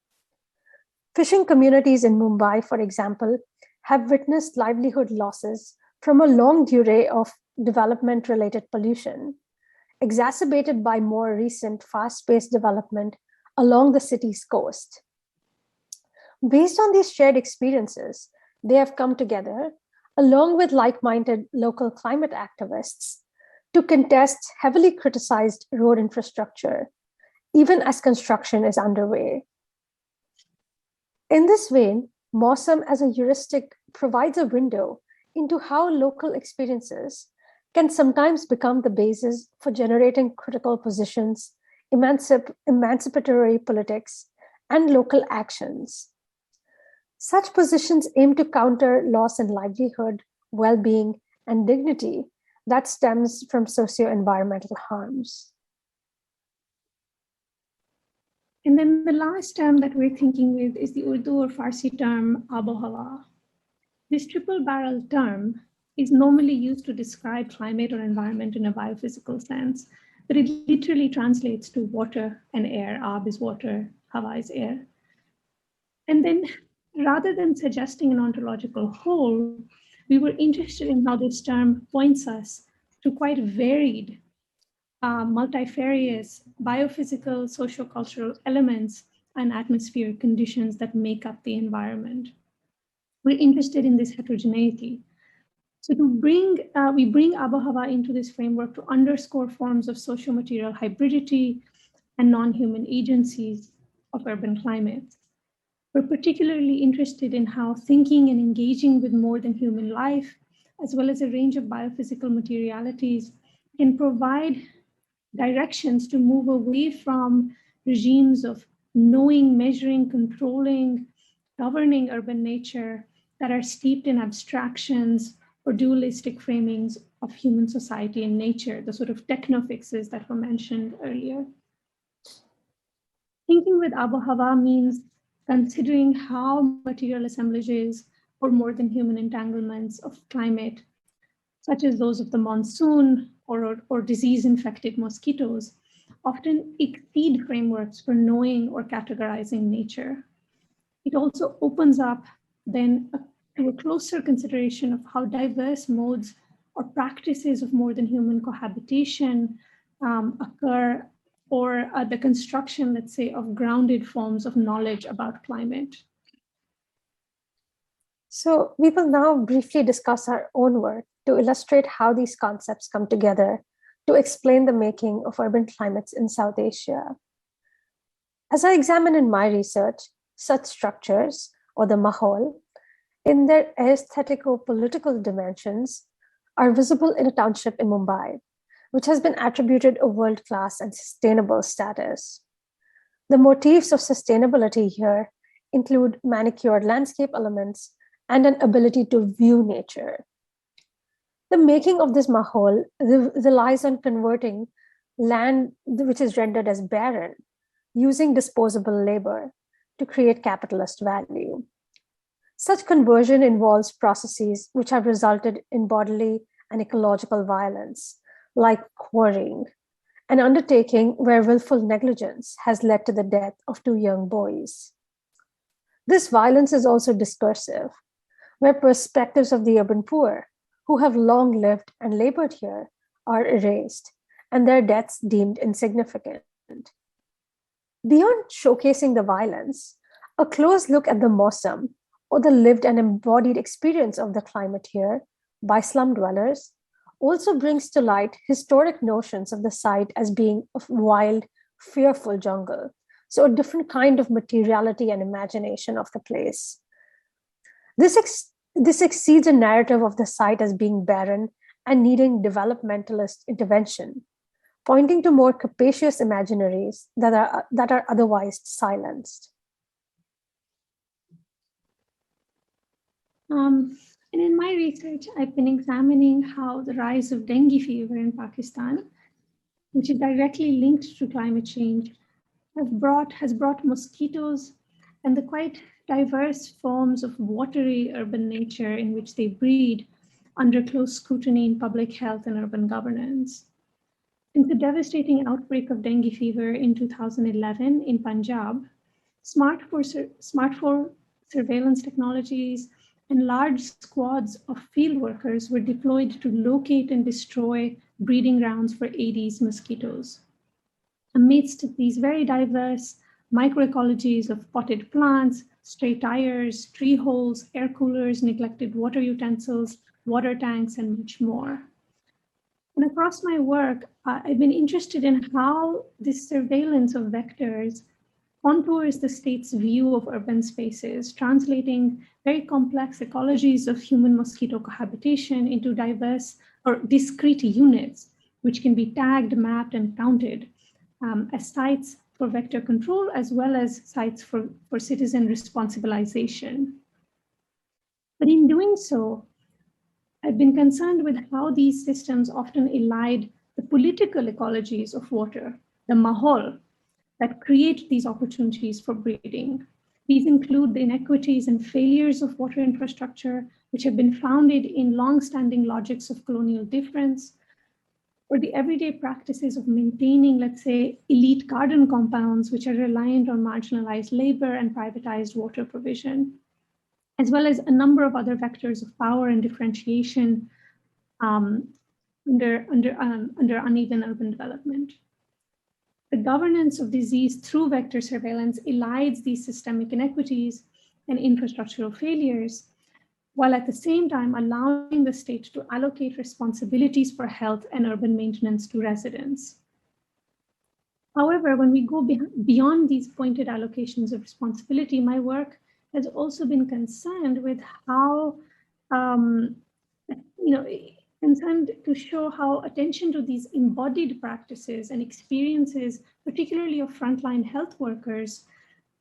Fishing communities in Mumbai, for example, have witnessed livelihood losses from a long durée of development-related pollution, exacerbated by more recent fast-paced development along the city's coast. Based on these shared experiences, they have come together, along with like-minded local climate activists, to contest heavily criticized road infrastructure, even as construction is underway. In this vein, Mausam as a heuristic provides a window into how local experiences can sometimes become the basis for generating critical positions, emancipatory politics, and local actions. Such positions aim to counter loss in livelihood, well-being, and dignity that stems from socio-environmental harms. And then the last term that we're thinking with is the Urdu or Farsi term Abo-Hawa. This triple barrel term is normally used to describe climate or environment in a biophysical sense, but it literally translates to water and air. Ab is water, Hawa is air. And then rather than suggesting an ontological whole, we were interested in how this term points us to quite varied, multifarious biophysical, sociocultural elements and atmospheric conditions that make up the environment. We're interested in this heterogeneity. So we bring Abo-Hawa into this framework to underscore forms of socio-material hybridity and non-human agencies of urban climates. We're particularly interested in how thinking and engaging with more than human life, as well as a range of biophysical materialities, can provide directions to move away from regimes of knowing, measuring, controlling, governing urban nature that are steeped in abstractions or dualistic framings of human society and nature, the sort of techno-fixes that were mentioned earlier. Thinking with Abo-Hawa means considering how material assemblages or more than human entanglements of climate, such as those of the monsoon or disease-infected mosquitoes, often exceed frameworks for knowing or categorizing nature. It also opens up then to a closer consideration of how diverse modes or practices of more than human cohabitation occur or the construction, let's say, of grounded forms of knowledge about climate. So we will now briefly discuss our own work to illustrate how these concepts come together to explain the making of urban climates in South Asia. As I examine in my research, such structures, or the mahol, in their aesthetico-political dimensions, are visible in a township in Mumbai, which has been attributed a world-class and sustainable status. The motifs of sustainability here include manicured landscape elements and an ability to view nature. The making of this mahol relies on converting land which is rendered as barren, using disposable labor to create capitalist value. Such conversion involves processes which have resulted in bodily and ecological violence, like quarrying, an undertaking where willful negligence has led to the death of 2 young boys. This violence is also discursive, where perspectives of the urban poor, who have long lived and labored here, are erased, and their deaths deemed insignificant. Beyond showcasing the violence, a close look at the Mausam, or the lived and embodied experience of the climate here by slum dwellers, also brings to light historic notions of the site as being a wild, fearful jungle. So a different kind of materiality and imagination of the place. This exceeds a narrative of the site as being barren and needing developmentalist intervention, pointing to more capacious imaginaries that are otherwise silenced. And in my research, I've been examining how the rise of dengue fever in Pakistan, which is directly linked to climate change, has brought mosquitoes and the quite diverse forms of watery urban nature in which they breed under close scrutiny in public health and urban governance. In the devastating outbreak of dengue fever in 2011 in Punjab, smartphone surveillance technologies and large squads of field workers were deployed to locate and destroy breeding grounds for Aedes mosquitoes. Amidst these very diverse microecologies of potted plants, stray tires, tree holes, air coolers, neglected water utensils, water tanks, and much more. And across my work, I've been interested in how this surveillance of vectors contours the state's view of urban spaces, translating very complex ecologies of human-mosquito cohabitation into diverse or discrete units, which can be tagged, mapped, and counted as sites for vector control, as well as sites for citizen responsibilization. But in doing so, I've been concerned with how these systems often elide the political ecologies of water, the mahol, that create these opportunities for breeding. These include the inequities and failures of water infrastructure, which have been founded in long-standing logics of colonial difference, or the everyday practices of maintaining, let's say, elite garden compounds, which are reliant on marginalized labor and privatized water provision, as well as a number of other vectors of power and differentiation under uneven urban development. The governance of disease through vector surveillance elides these systemic inequities and infrastructural failures, while at the same time allowing the state to allocate responsibilities for health and urban maintenance to residents. However, when we go beyond these pointed allocations of responsibility, my work has also been concerned with how, concerned to show how attention to these embodied practices and experiences, particularly of frontline health workers,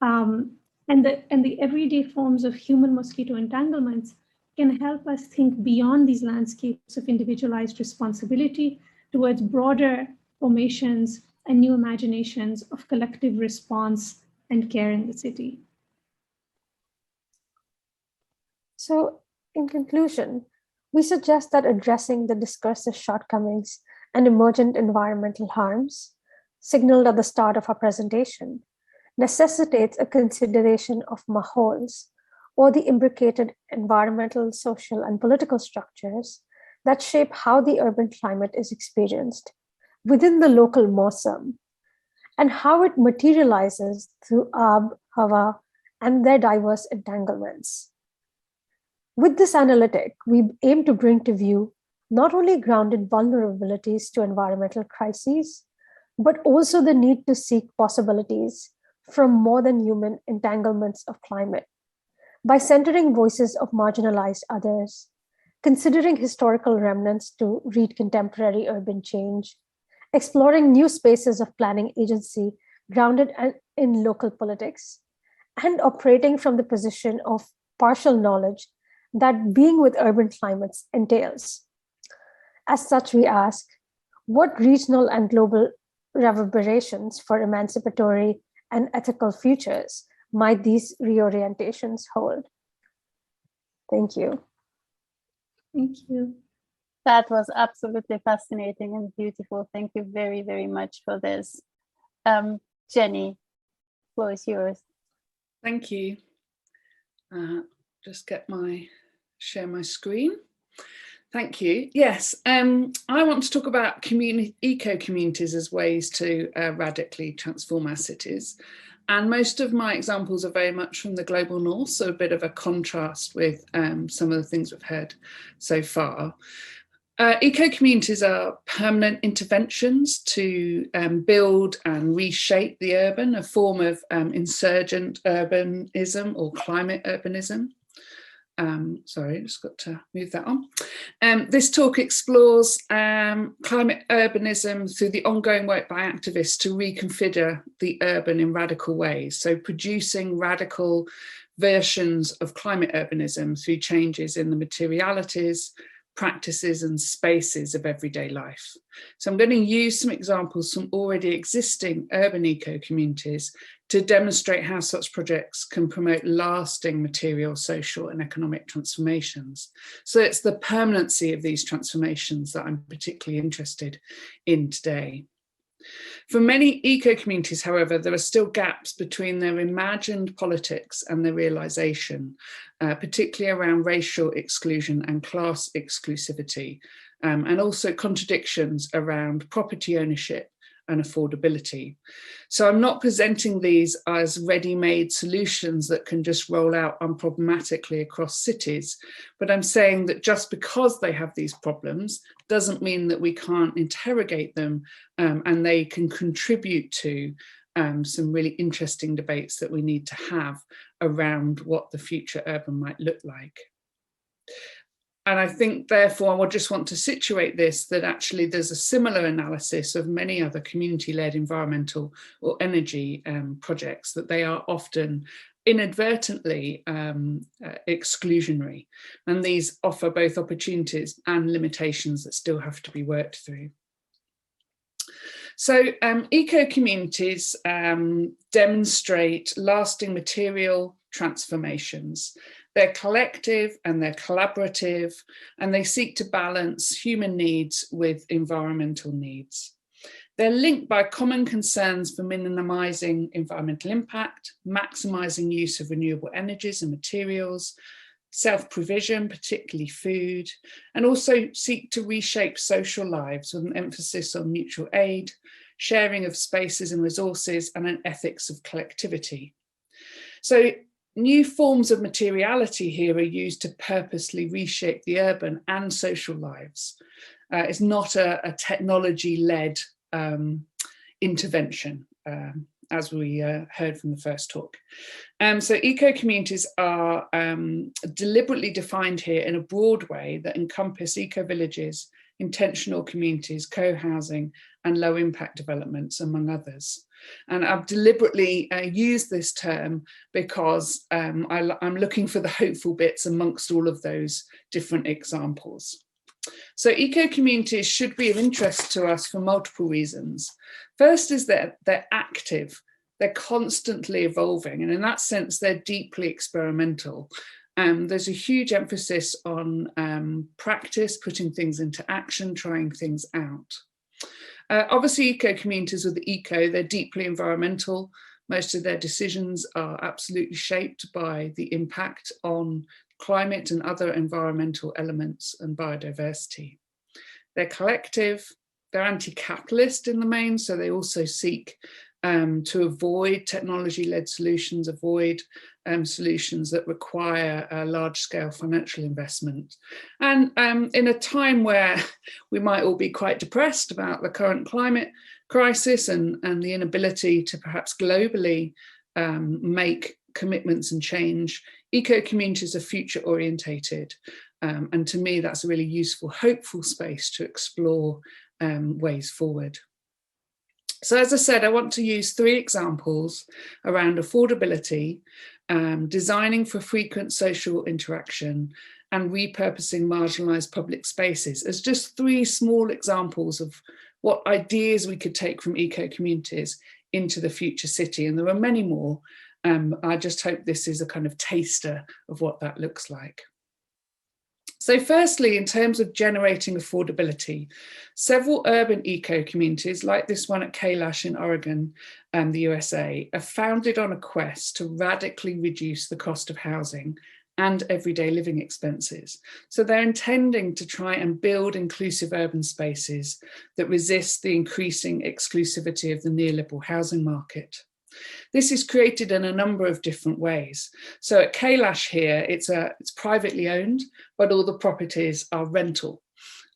and the everyday forms of human mosquito entanglements can help us think beyond these landscapes of individualized responsibility towards broader formations and new imaginations of collective response and care in the city. So, in conclusion, we suggest that addressing the discursive shortcomings and emergent environmental harms, signaled at the start of our presentation, necessitates a consideration of mahols, or the imbricated environmental, social, and political structures that shape how the urban climate is experienced within the local Mausam, and how it materializes through Hava, and their diverse entanglements. With this analytic, we aim to bring to view not only grounded vulnerabilities to environmental crises, but also the need to seek possibilities from more than human entanglements of climate by centering voices of marginalized others, considering historical remnants to read contemporary urban change, exploring new spaces of planning agency grounded in local politics, and operating from the position of partial knowledge that being with urban climates entails. As such, we ask, what regional and global reverberations for emancipatory and ethical futures might these reorientations hold? Thank you. Thank you. That was absolutely fascinating and beautiful. Thank you very, very much for this. Jenny, the floor is yours. Thank you. Just share my screen. Thank you. Yes, I want to talk about eco-communities as ways to radically transform our cities. And most of my examples are very much from the global north, so a bit of a contrast with some of the things we've heard so far. Eco-communities are permanent interventions to build and reshape the urban, a form of insurgent urbanism or climate urbanism. Sorry, just got to move that on. This talk explores climate urbanism through the ongoing work by activists to reconfigure the urban in radical ways. So producing radical versions of climate urbanism through changes in the materialities, practices and spaces of everyday life. So I'm going to use some examples from already existing urban eco-communities to demonstrate how such projects can promote lasting material, social and economic transformations. So it's the permanency of these transformations that I'm particularly interested in today. For many eco-communities, however, there are still gaps between their imagined politics and their realisation, particularly around racial exclusion and class exclusivity, and also contradictions around property ownership and affordability. So I'm not presenting these as ready-made solutions that can just roll out unproblematically across cities, but I'm saying that just because they have these problems doesn't mean that we can't interrogate them, and they can contribute to some really interesting debates that we need to have around what the future urban might look like. And I think, therefore, I just want to situate this, that actually there's a similar analysis of many other community-led environmental or energy projects, that they are often inadvertently exclusionary. And these offer both opportunities and limitations that still have to be worked through. So eco-communities demonstrate lasting material transformations. They're collective and they're collaborative, and they seek to balance human needs with environmental needs. They're linked by common concerns for minimizing environmental impact, maximizing use of renewable energies and materials, self-provision, particularly food, and also seek to reshape social lives with an emphasis on mutual aid, sharing of spaces and resources, and an ethics of collectivity. So new forms of materiality here are used to purposely reshape the urban and social lives. It's not a technology-led intervention, as we heard from the first talk. So eco-communities are deliberately defined here in a broad way that encompass eco-villages, intentional communities, co-housing, and low-impact developments, among others. And I've deliberately used this term because I'm looking for the hopeful bits amongst all of those different examples. So eco-communities should be of interest to us for multiple reasons. First is that they're active, they're constantly evolving, and in that sense, they're deeply experimental. There's a huge emphasis on practice, putting things into action, trying things out. Obviously, eco-communities with the eco, they're deeply environmental. Most of their decisions are absolutely shaped by the impact on climate and other environmental elements and biodiversity. They're collective, they're anti-capitalist in the main, so they also seek to avoid technology-led solutions, avoid solutions that require a large-scale financial investment. And in a time where we might all be quite depressed about the current climate crisis and the inability to perhaps globally make commitments and change, eco-communities are future-orientated. And to me, that's a really useful, hopeful space to explore ways forward. So as I said, I want to use 3 examples around affordability, designing for frequent social interaction, and repurposing marginalized public spaces as just 3 small examples of what ideas we could take from eco-communities into the future city. And there are many more. I just hope this is a kind of taster of what that looks like. So firstly, in terms of generating affordability, several urban eco-communities like this one at Kailash in Oregon and the USA are founded on a quest to radically reduce the cost of housing and everyday living expenses. So they're intending to try and build inclusive urban spaces that resist the increasing exclusivity of the neoliberal housing market. This is created in a number of different ways. So at Kailash here, it's privately owned, but all the properties are rental.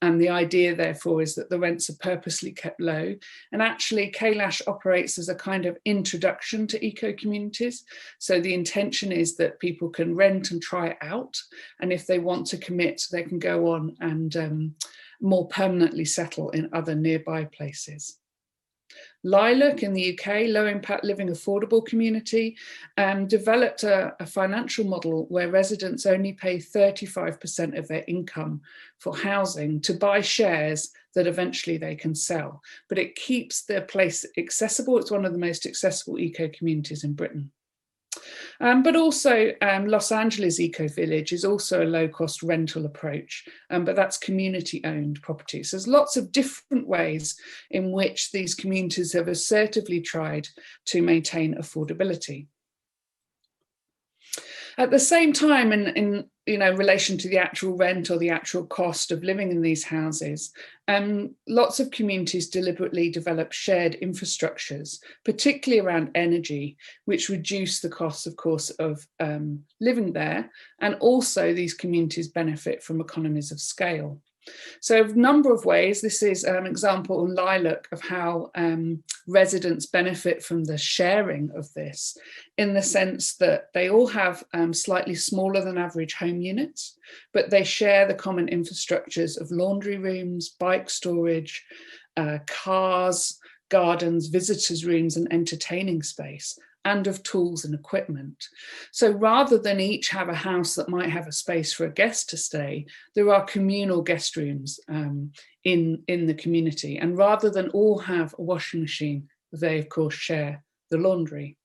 And the idea, therefore, is that the rents are purposely kept low. And actually, Kailash operates as a kind of introduction to eco-communities. So the intention is that people can rent and try it out. And if they want to commit, they can go on and more permanently settle in other nearby places. Lilac in the UK, low impact living affordable community, developed a financial model where residents only pay 35% of their income for housing to buy shares that eventually they can sell. But it keeps their place accessible. It's one of the most accessible eco-communities in Britain. But also Los Angeles Eco Village is also a low-cost rental approach, but that's community-owned property. So there's lots of different ways in which these communities have assertively tried to maintain affordability. At the same time, in relation to the actual rent or the actual cost of living in these houses, lots of communities deliberately develop shared infrastructures, particularly around energy, which reduce the costs, of course, of living there. And also these communities benefit from economies of scale. So a number of ways. This is an example on Lilac of how residents benefit from the sharing of this, in the sense that they all have slightly smaller than average home units, but they share the common infrastructures of laundry rooms, bike storage, cars, gardens, visitors' rooms, and entertaining space, and of tools and equipment. So rather than each have a house that might have a space for a guest to stay, there are communal guest rooms in the community. And rather than all have a washing machine, they of course share the laundry.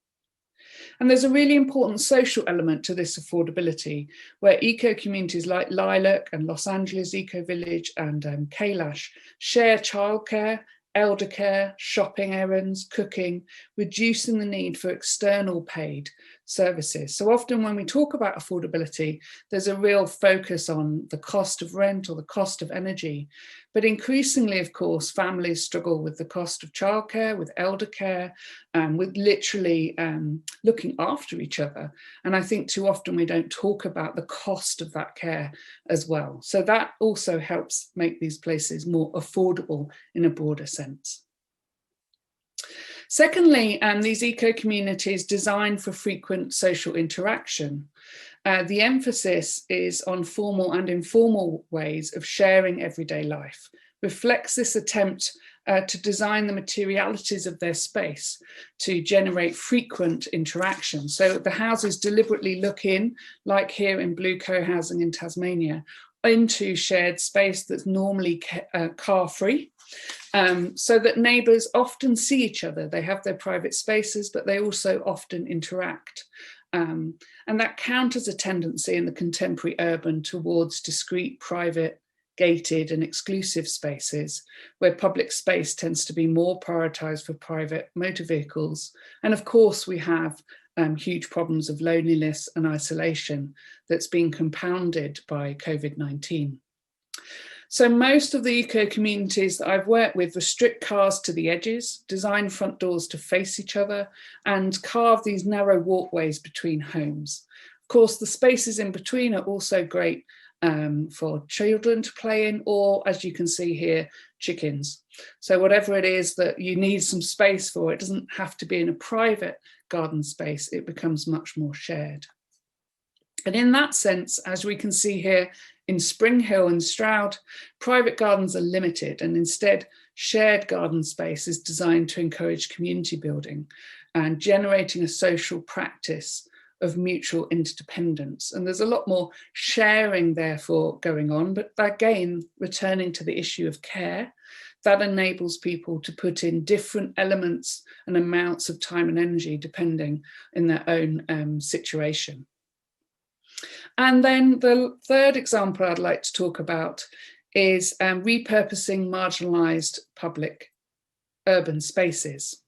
And there's a really important social element to this affordability, where eco-communities like Lilac and Los Angeles Eco Village and Kailash share childcare, elder care, shopping errands, cooking, reducing the need for external paid services. So often when we talk about affordability, there's a real focus on the cost of rent or the cost of energy. But increasingly, of course, families struggle with the cost of childcare, with elder care, with literally looking after each other. And I think too often we don't talk about the cost of that care as well. So that also helps make these places more affordable in a broader sense. Secondly, these eco-communities designed for frequent social interaction. The emphasis is on formal and informal ways of sharing everyday life, reflects this attempt to design the materialities of their space to generate frequent interaction. So the houses deliberately look in, like here in Blue Co-housing in Tasmania, into shared space that's normally car-free, so that neighbours often see each other. They have their private spaces, but they also often interact. And that counters a tendency in the contemporary urban towards discrete, private, gated and exclusive spaces, where public space tends to be more prioritised for private motor vehicles. And of course, we have huge problems of loneliness and isolation that's been compounded by COVID-19. So most of the eco-communities that I've worked with restrict cars to the edges, design front doors to face each other, and carve these narrow walkways between homes. Of course, the spaces in between are also great for children to play in, or as you can see here, chickens. So whatever it is that you need some space for, it doesn't have to be in a private garden space, it becomes much more shared. And in that sense, as we can see here in Spring Hill and Stroud, private gardens are limited, and instead shared garden space is designed to encourage community building and generating a social practice of mutual interdependence. And there's a lot more sharing therefore going on, but again, returning to the issue of care, that enables people to put in different elements and amounts of time and energy depending in their own situation. And then the third example I'd like to talk about is repurposing marginalized public urban spaces.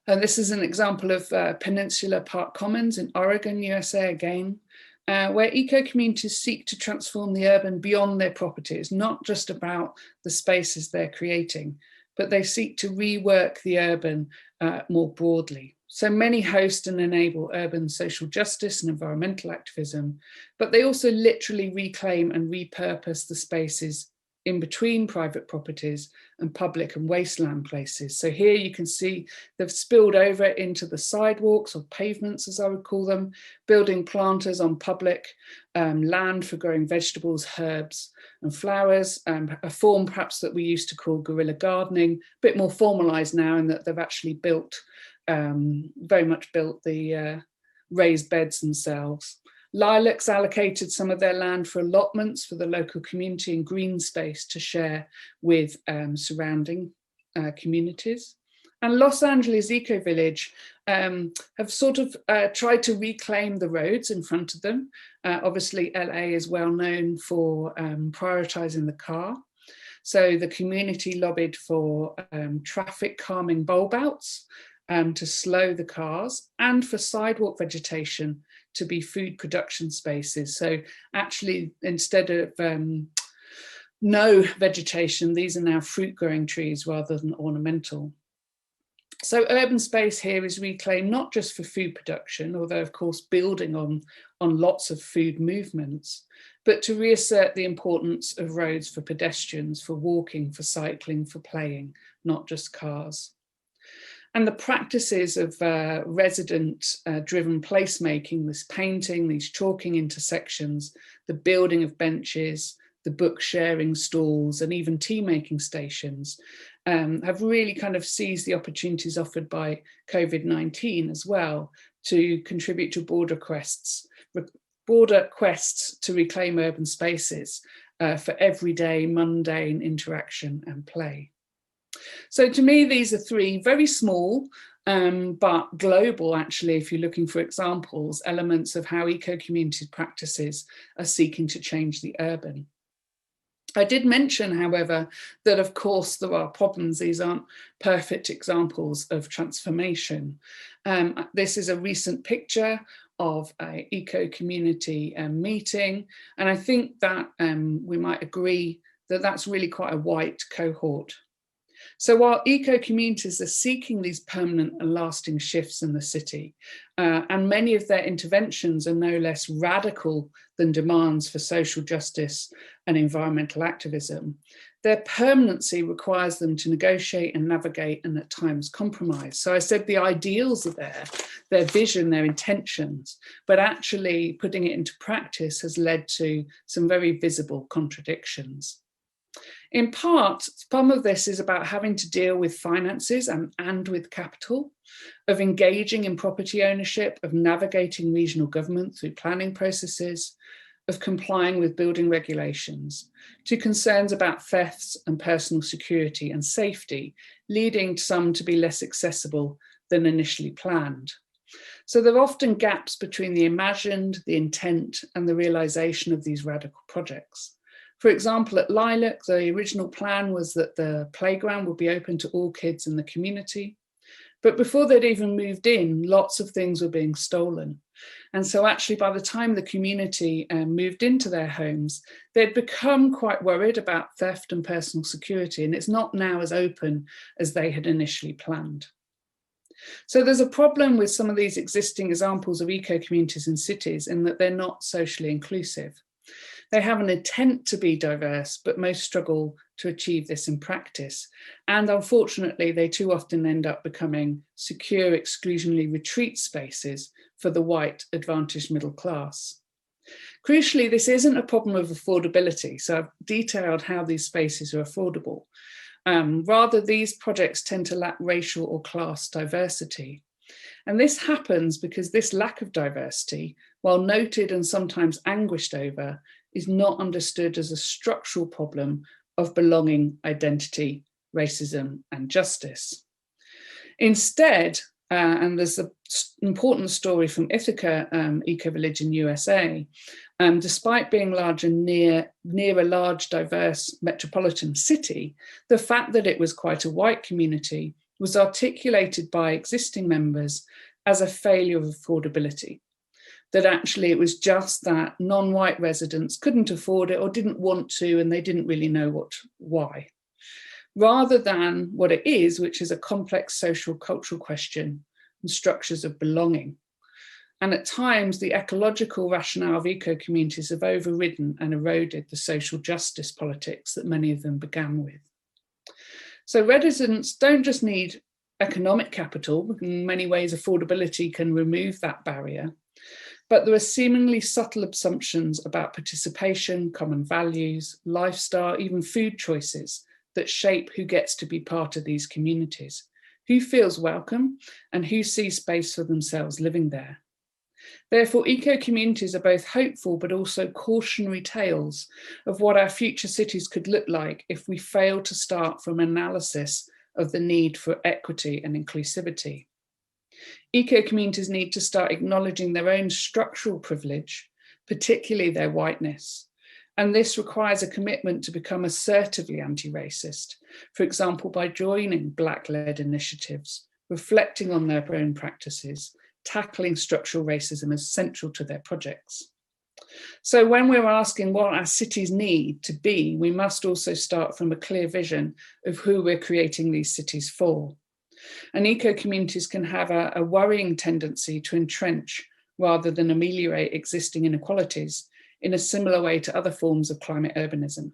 And this is an example of Peninsula Park Commons in Oregon, USA again, where eco-communities seek to transform the urban beyond their properties, not just about the spaces they're creating, but they seek to rework the urban more broadly. So many host and enable urban social justice and environmental activism, but they also literally reclaim and repurpose the spaces in between private properties and public and wasteland places. So here you can see they've spilled over into the sidewalks or pavements, as I would call them, building planters on public land for growing vegetables, herbs and flowers, a form perhaps that we used to call guerrilla gardening, a bit more formalized now in that they've actually built very much built the raised beds themselves. Lilacs allocated some of their land for allotments for the local community and green space to share with surrounding communities. And Los Angeles Eco Village have sort of tried to reclaim the roads in front of them. Obviously, LA is well known for prioritizing the car. So the community lobbied for traffic calming bulb outs to slow the cars, and for sidewalk vegetation to be food production spaces. So actually, instead of no vegetation, these are now fruit growing trees rather than ornamental. So urban space here is reclaimed not just for food production, although of course building on lots of food movements, but to reassert the importance of roads for pedestrians, for walking, for cycling, for playing, not just cars. And the practices of resident-driven placemaking, this painting, these chalking intersections, the building of benches, the book sharing stalls, and even tea making stations have really kind of seized the opportunities offered by COVID-19 as well to contribute to broader quests to reclaim urban spaces for everyday mundane interaction and play. So to me, these are three very small, but global, actually, if you're looking for examples, elements of how eco-community practices are seeking to change the urban. I did mention, however, that of course there are problems. These aren't perfect examples of transformation. This is a recent picture of an eco-community meeting, and I think that we might agree that that's really quite a white cohort. So while eco-communities are seeking these permanent and lasting shifts in the city, and many of their interventions are no less radical than demands for social justice and environmental activism, their permanency requires them to negotiate and navigate and at times compromise. So I said the ideals are there, their vision, their intentions, but actually putting it into practice has led to some very visible contradictions. In part, some of this is about having to deal with finances and with capital, of engaging in property ownership, of navigating regional government through planning processes, of complying with building regulations, to concerns about thefts and personal security and safety, leading some to be less accessible than initially planned. So there are often gaps between the imagined, the intent, and the realization of these radical projects. For example, at Lilac, the original plan was that the playground would be open to all kids in the community. But before they'd even moved in, lots of things were being stolen. And so actually by the time the community moved into their homes, they'd become quite worried about theft and personal security, and it's not now as open as they had initially planned. So there's a problem with some of these existing examples of eco-communities in cities in that they're not socially inclusive. They have an intent to be diverse, but most struggle to achieve this in practice. And unfortunately, they too often end up becoming secure, exclusionary retreat spaces for the white advantaged middle class. Crucially, this isn't a problem of affordability. So I've detailed how these spaces are affordable. Rather, these projects tend to lack racial or class diversity. And this happens because this lack of diversity, while noted and sometimes anguished over, is not understood as a structural problem of belonging, identity, racism, and justice. Instead, and there's an important story from Ithaca Eco-Village in USA, despite being large and near a large, diverse metropolitan city, the fact that it was quite a white community was articulated by existing members as a failure of affordability. That actually it was just that non-white residents couldn't afford it or didn't want to, and they didn't really know why. Rather than what it is, which is a complex social cultural question and structures of belonging. And at times, the ecological rationale of eco-communities have overridden and eroded the social justice politics that many of them began with. So residents don't just need economic capital. In many ways, affordability can remove that barrier. But there are seemingly subtle assumptions about participation, common values, lifestyle, even food choices that shape who gets to be part of these communities, who feels welcome, and who sees space for themselves living there. Therefore, eco-communities are both hopeful but also cautionary tales of what our future cities could look like if we fail to start from analysis of the need for equity and inclusivity. Eco-communities need to start acknowledging their own structural privilege, particularly their whiteness. And this requires a commitment to become assertively anti-racist, for example, by joining Black-led initiatives, reflecting on their own practices, tackling structural racism as central to their projects. So when we're asking what our cities need to be, we must also start from a clear vision of who we're creating these cities for. And eco-communities can have a worrying tendency to entrench rather than ameliorate existing inequalities in a similar way to other forms of climate urbanism.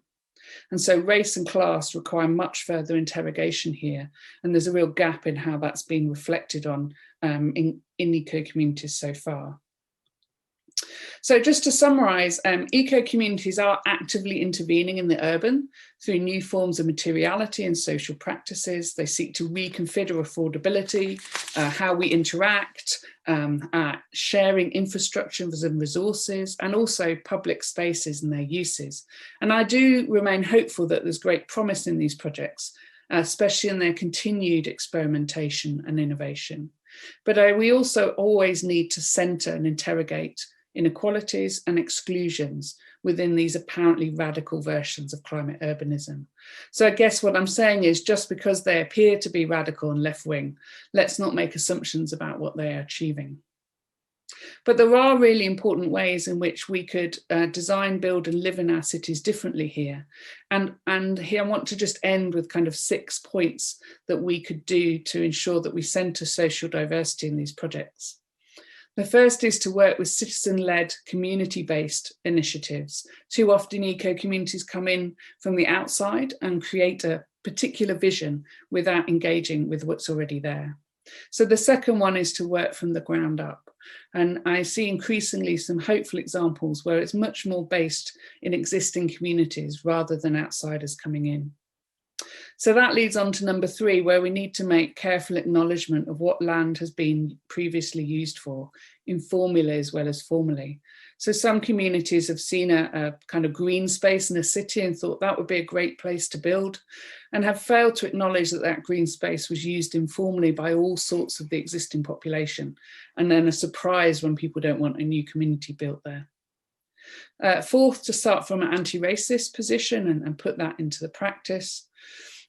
And so race and class require much further interrogation here. And there's a real gap in how that's been reflected on in eco-communities so far. So just to summarize, eco-communities are actively intervening in the urban through new forms of materiality and social practices. They seek to reconfigure affordability, how we interact, sharing infrastructure and resources, and also public spaces and their uses. And I do remain hopeful that there's great promise in these projects, especially in their continued experimentation and innovation. But we also always need to center and interrogate inequalities and exclusions within these apparently radical versions of climate urbanism. So I guess what I'm saying is just because they appear to be radical and left-wing, let's not make assumptions about what they are achieving. But there are really important ways in which we could design, build and live in our cities differently here. And here I want to just end with kind of 6 points that we could do to ensure that we center social diversity in these projects. The first is to work with citizen-led, community-based initiatives. Too often eco-communities come in from the outside and create a particular vision without engaging with what's already there. So the second one is to work from the ground up. And I see increasingly some hopeful examples where it's much more based in existing communities rather than outsiders coming in. So that leads on to number 3, where we need to make careful acknowledgement of what land has been previously used for, informally as well as formally. So some communities have seen a kind of green space in a city and thought that would be a great place to build, and have failed to acknowledge that that green space was used informally by all sorts of the existing population, and then a surprise when people don't want a new community built there. Fourth, to start from an anti-racist position and put that into the practice.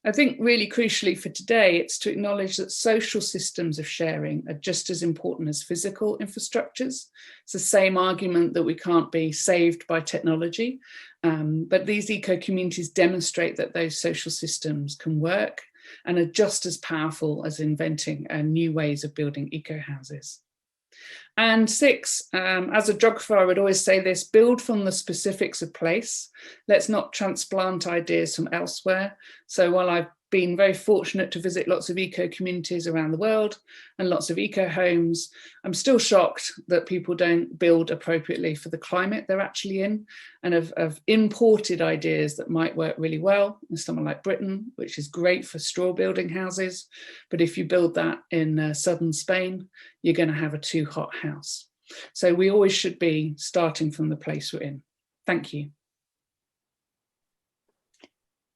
I think really crucially for today, it's to acknowledge that social systems of sharing are just as important as physical infrastructures. It's the same argument that we can't be saved by technology, but these eco-communities demonstrate that those social systems can work and are just as powerful as inventing new ways of building eco-houses. And 6, as a geographer, I would always say this: build from the specifics of place. Let's not transplant ideas from elsewhere. So while I've been very fortunate to visit lots of eco-communities around the world and lots of eco-homes, I'm still shocked that people don't build appropriately for the climate they're actually in, and have imported ideas that might work really well in somewhere like Britain, which is great for straw building houses. But if you build that in southern Spain, you're going to have a too hot house. So we always should be starting from the place we're in. Thank you.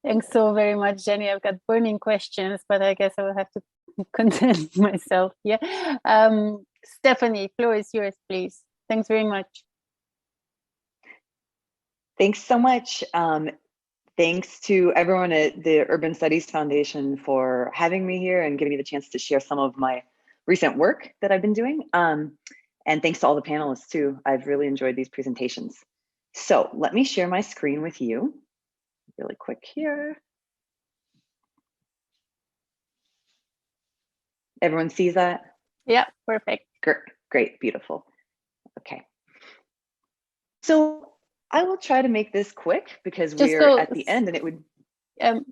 Thanks so very much, Jenny. I've got burning questions, but I guess I will have to contain myself here. Stephanie, floor is yours, please. Thanks very much. Thanks so much. Thanks to everyone at the Urban Studies Foundation for having me here and giving me the chance to share some of my recent work that I've been doing. And thanks to all the panelists too. I've really enjoyed these presentations. So let me share my screen with you really quick here. Everyone sees that? Yeah, perfect. Great, beautiful. Okay. So I will try to make this quick because we're at the end, and it would.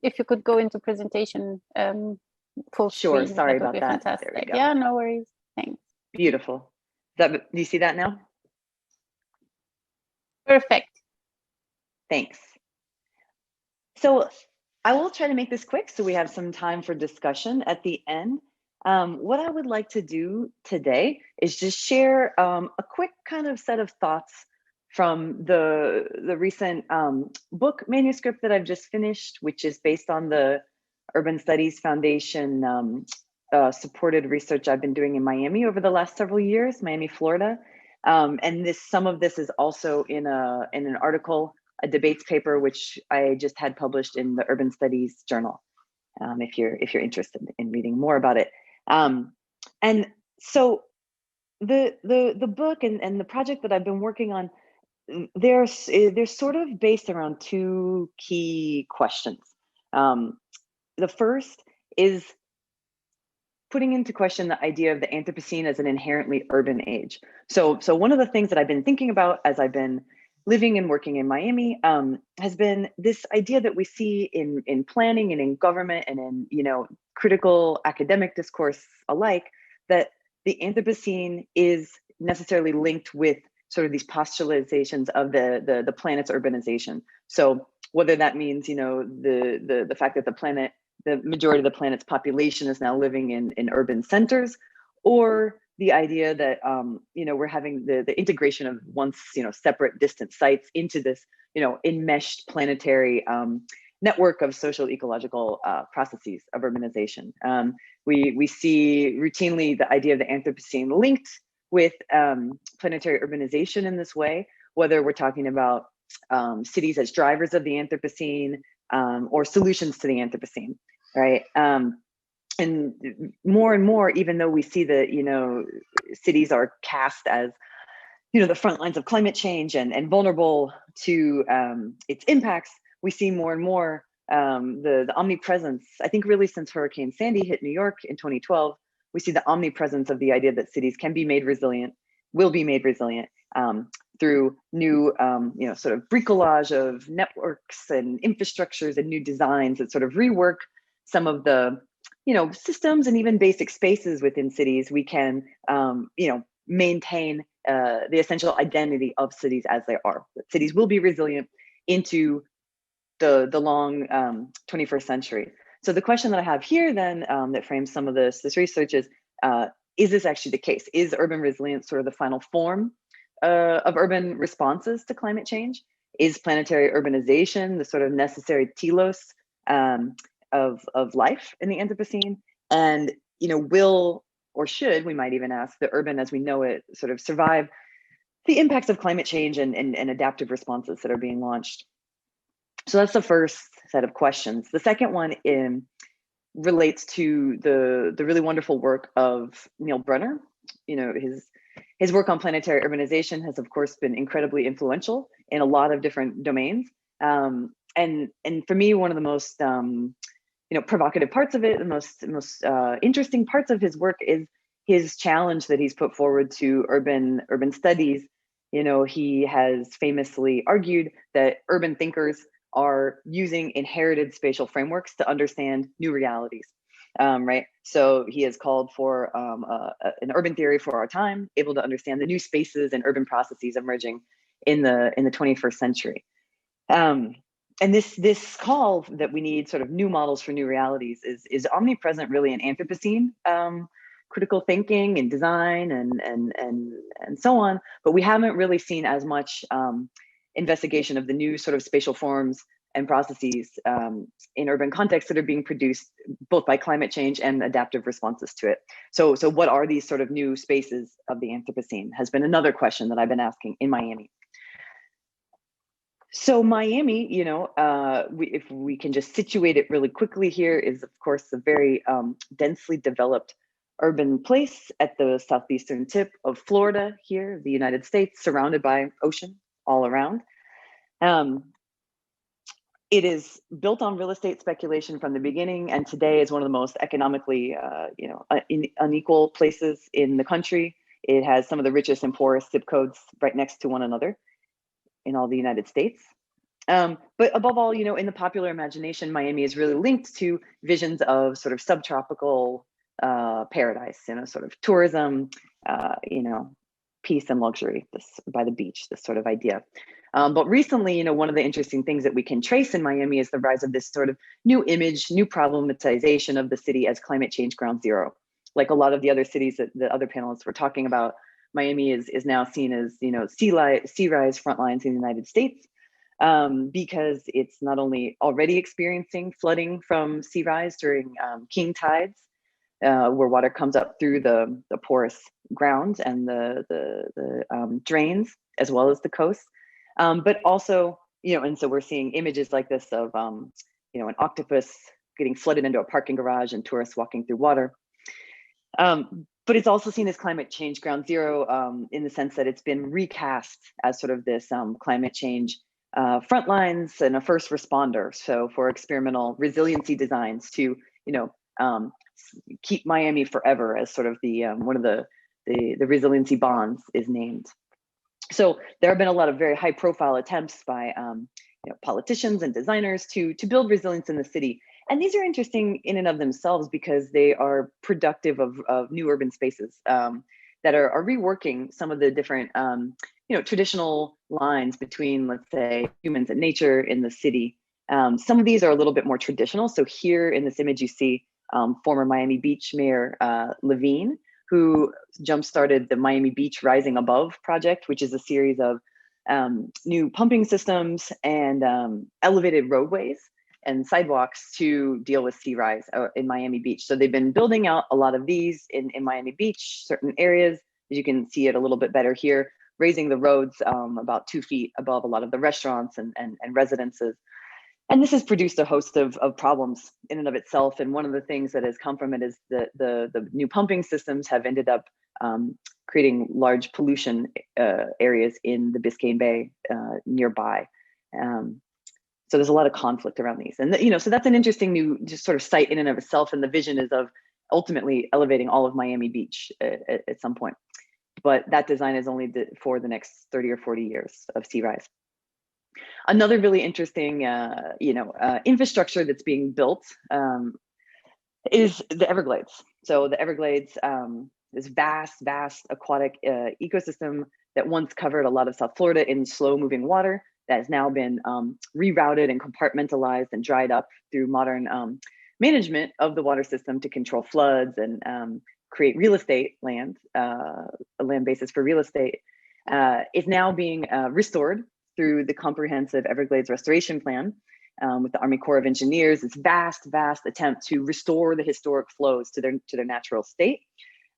If you could go into presentation full screen. Sure, sorry about that. Fantastic. There we go. Yeah, no worries. Thanks. Beautiful. Do you see that now? Perfect. Thanks. So I will try to make this quick so we have some time for discussion at the end. What I would like to do today is just share a quick kind of set of thoughts from the recent book manuscript that I've just finished, which is based on the Urban Studies Foundation supported research I've been doing in Miami over the last several years, Miami, Florida. And some of this is also in an article, a debates paper, which I just had published in the Urban Studies Journal, if you're interested in reading more about it. And so the book and the project that I've been working on, they're sort of based around 2 key questions. The first is putting into question the idea of the Anthropocene as an inherently urban age. So one of the things that I've been thinking about as I've been living and working in Miami has been this idea that we see in planning and in government and in critical academic discourse alike, that the Anthropocene is necessarily linked with sort of these postulations of the planet's urbanization. So whether that means the fact that the majority of the planet's population is now living in urban centers, or the idea that we're having the integration of once separate distant sites into this enmeshed planetary network of social ecological processes of urbanization. We see routinely the idea of the Anthropocene linked with planetary urbanization in this way, whether we're talking about cities as drivers of the Anthropocene or solutions to the Anthropocene, right? And more, even though we see that, cities are cast as, the front lines of climate change and vulnerable to its impacts, we see more and more the omnipresence. I think really since Hurricane Sandy hit New York in 2012, we see the omnipresence of the idea that cities can be made resilient, will be made resilient through new, sort of bricolage of networks and infrastructures and new designs that sort of rework some of the systems and even basic spaces within cities. We can, maintain the essential identity of cities as they are. That cities will be resilient into the long 21st century. So the question that I have here then that frames some of this research is this actually the case? Is urban resilience sort of the final form of urban responses to climate change? Is planetary urbanization the sort of necessary telos of life in the Anthropocene? And will or should, we might even ask, the urban as we know it sort of survive the impacts of climate change and adaptive responses that are being launched? So that's the first set of questions. The second one relates to the really wonderful work of Neil Brunner. You know, his work on planetary urbanization has, of course, been incredibly influential in a lot of different domains. And for me, one of the most provocative parts of it, the most interesting parts of his work is his challenge that he's put forward to urban studies. You know, he has famously argued that urban thinkers are using inherited spatial frameworks to understand new realities, right? So he has called for an urban theory for our time, able to understand the new spaces and urban processes emerging in the 21st century. And this call that we need sort of new models for new realities is omnipresent really in Anthropocene critical thinking and design and so on, but we haven't really seen as much investigation of the new sort of spatial forms and processes in urban contexts that are being produced both by climate change and adaptive responses to it. So what are these sort of new spaces of the Anthropocene has been another question that I've been asking in Miami. So Miami, you know, if we can just situate it really quickly here, is of course a very densely developed urban place at the southeastern tip of Florida here, the United States, surrounded by ocean all around. It is built on real estate speculation from the beginning, and today is one of the most economically unequal places in the country. It has some of the richest and poorest zip codes right next to one another in all the United States. But above all, you know, in the popular imagination, Miami is really linked to visions of sort of subtropical paradise, you know, sort of tourism, you know, peace and luxury, this by the beach, this sort of idea. But recently, you know, one of the interesting things that we can trace in Miami is the rise of this sort of new image, new problematization of the city as climate change ground zero. Like a lot of the other cities that the other panelists were talking about, Miami is now seen as, you know, sea rise front lines in the United States, because it's not only already experiencing flooding from sea rise during king tides, where water comes up through the porous ground and the drains, as well as the coast, but also, you know, and so we're seeing images like this of, you know, an octopus getting flooded into a parking garage and tourists walking through water. But it's also seen as climate change ground zero in the sense that it's been recast as sort of this climate change front lines and a first responder. So for experimental resiliency designs to, you know, keep Miami forever, as sort of the one of the resiliency bonds is named. So there have been a lot of very high profile attempts by you know, politicians and designers to build resilience in the city. And these are interesting in and of themselves because they are productive of new urban spaces that are reworking some of the different you know, traditional lines between, let's say, humans and nature in the city. Some of these are a little bit more traditional. So here in this image, you see former Miami Beach Mayor Levine, who jump-started the Miami Beach Rising Above project, which is a series of new pumping systems and elevated roadways and sidewalks to deal with sea rise in Miami Beach. So they've been building out a lot of these in Miami Beach, certain areas, as you can see it a little bit better here, raising the roads about 2 feet above a lot of the restaurants and residences. And this has produced a host of problems in and of itself. And one of the things that has come from it is the new pumping systems have ended up creating large pollution areas in the Biscayne Bay nearby. So there's a lot of conflict around these. And you know, so that's an interesting new just sort of site in and of itself. And the vision is of ultimately elevating all of Miami Beach at some point. But that design is only for the next 30 or 40 years of sea rise. Another really interesting, you know, infrastructure that's being built is the Everglades. So the Everglades, this vast aquatic ecosystem that once covered a lot of South Florida in slow-moving water that has now been rerouted and compartmentalized and dried up through modern management of the water system to control floods and create real estate land, a land basis for real estate, is now being restored through the comprehensive Everglades restoration plan with the Army Corps of Engineers. This vast attempt to restore the historic flows to their natural state.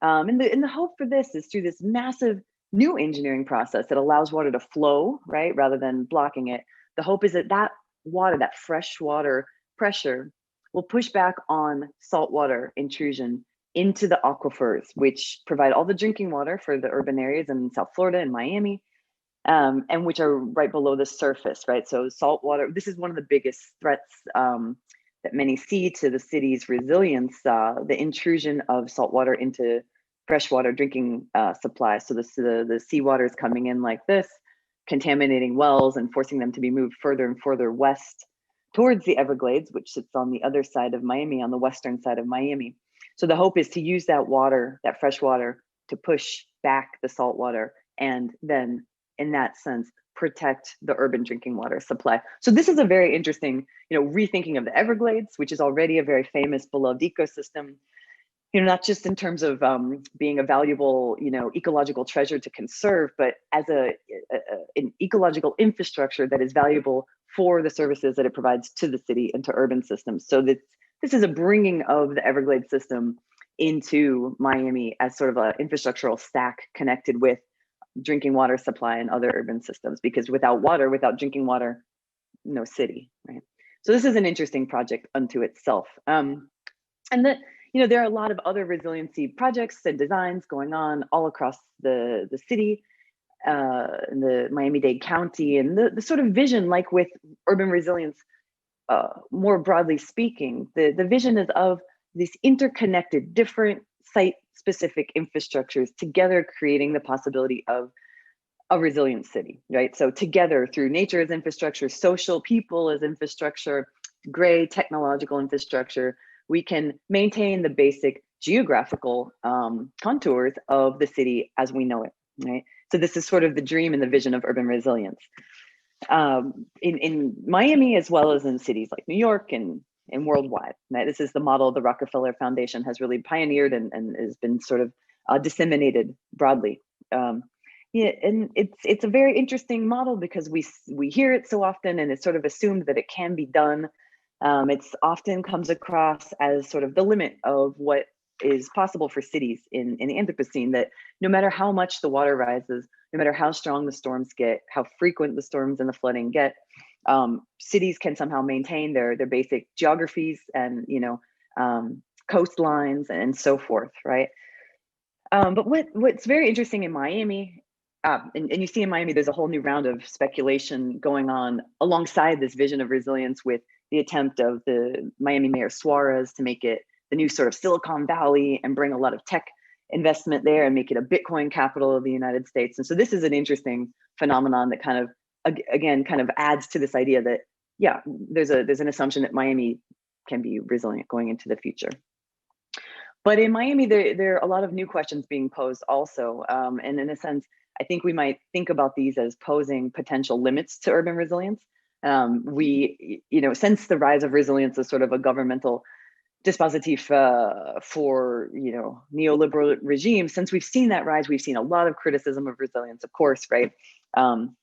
And the hope for this is through this massive new engineering process that allows water to flow, right, rather than blocking it. The hope is that water, that fresh water pressure, will push back on saltwater intrusion into the aquifers, which provide all the drinking water for the urban areas in South Florida and Miami, and which are right below the surface, right? So saltwater, this is one of the biggest threats that many see to the city's resilience, the intrusion of saltwater into freshwater drinking supply. So the seawater is coming in like this, contaminating wells and forcing them to be moved further and further west towards the Everglades, which sits on the other side of Miami, on the western side of Miami. So the hope is to use that water, that fresh water, to push back the salt water, and then in that sense, protect the urban drinking water supply. So this is a very interesting, rethinking of the Everglades, which is already a very famous, beloved ecosystem, not just in terms of being a valuable, ecological treasure to conserve, but as an ecological infrastructure that is valuable for the services that it provides to the city and to urban systems. So this is a bringing of the Everglades system into Miami as sort of an infrastructural stack connected with drinking water supply and other urban systems, because without water, without drinking water, no city, right? So this is an interesting project unto itself. And there are a lot of other resiliency projects and designs going on all across the city, in the Miami-Dade County, and the sort of vision, like with urban resilience, more broadly speaking, the vision is of these interconnected, different site-specific infrastructures together creating the possibility of a resilient city, right? So together through nature as infrastructure, social people as infrastructure, gray technological infrastructure, we can maintain the basic geographical contours of the city as we know it, right? So this is sort of the dream and the vision of urban resilience. In Miami, as well as in cities like New York and worldwide, right? This is the model the Rockefeller Foundation has really pioneered and has been sort of disseminated broadly. Yeah, and it's a very interesting model because we hear it so often, and it's sort of assumed that it can be done. It's often comes across as sort of the limit of what is possible for cities in the Anthropocene, that no matter how much the water rises, no matter how strong the storms get, how frequent the storms and the flooding get, cities can somehow maintain their basic geographies and coastlines and so forth, right? But what's very interesting in Miami, and you see in Miami, there's a whole new round of speculation going on alongside this vision of resilience, with the attempt of the Miami Mayor Suarez to make it the new sort of Silicon Valley and bring a lot of tech investment there and make it a Bitcoin capital of the United States. And so this is an interesting phenomenon that kind of adds to this idea that, yeah, there's an assumption that Miami can be resilient going into the future. But in Miami, there are a lot of new questions being posed also. And in a sense, I think we might think about these as posing potential limits to urban resilience. Since the rise of resilience as sort of a governmental dispositif for neoliberal regimes, since we've seen that rise, we've seen a lot of criticism of resilience, of course, right? On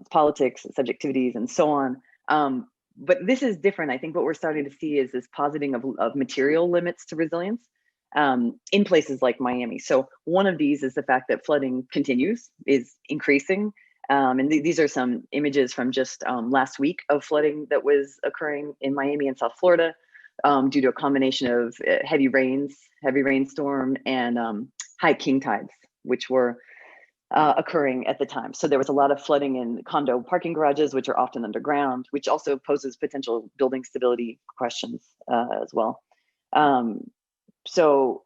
politics, subjectivities, and so on. But this is different. I think what we're starting to see is this positing of material limits to resilience in places like Miami. So one of these is the fact that flooding continues, is increasing. And these are some images from just last week of flooding that was occurring in Miami and South Florida due to a combination of heavy rainstorm, and high king tides, which were occurring at the time. So there was a lot of flooding in condo parking garages, which are often underground, which also poses potential building stability questions as well. So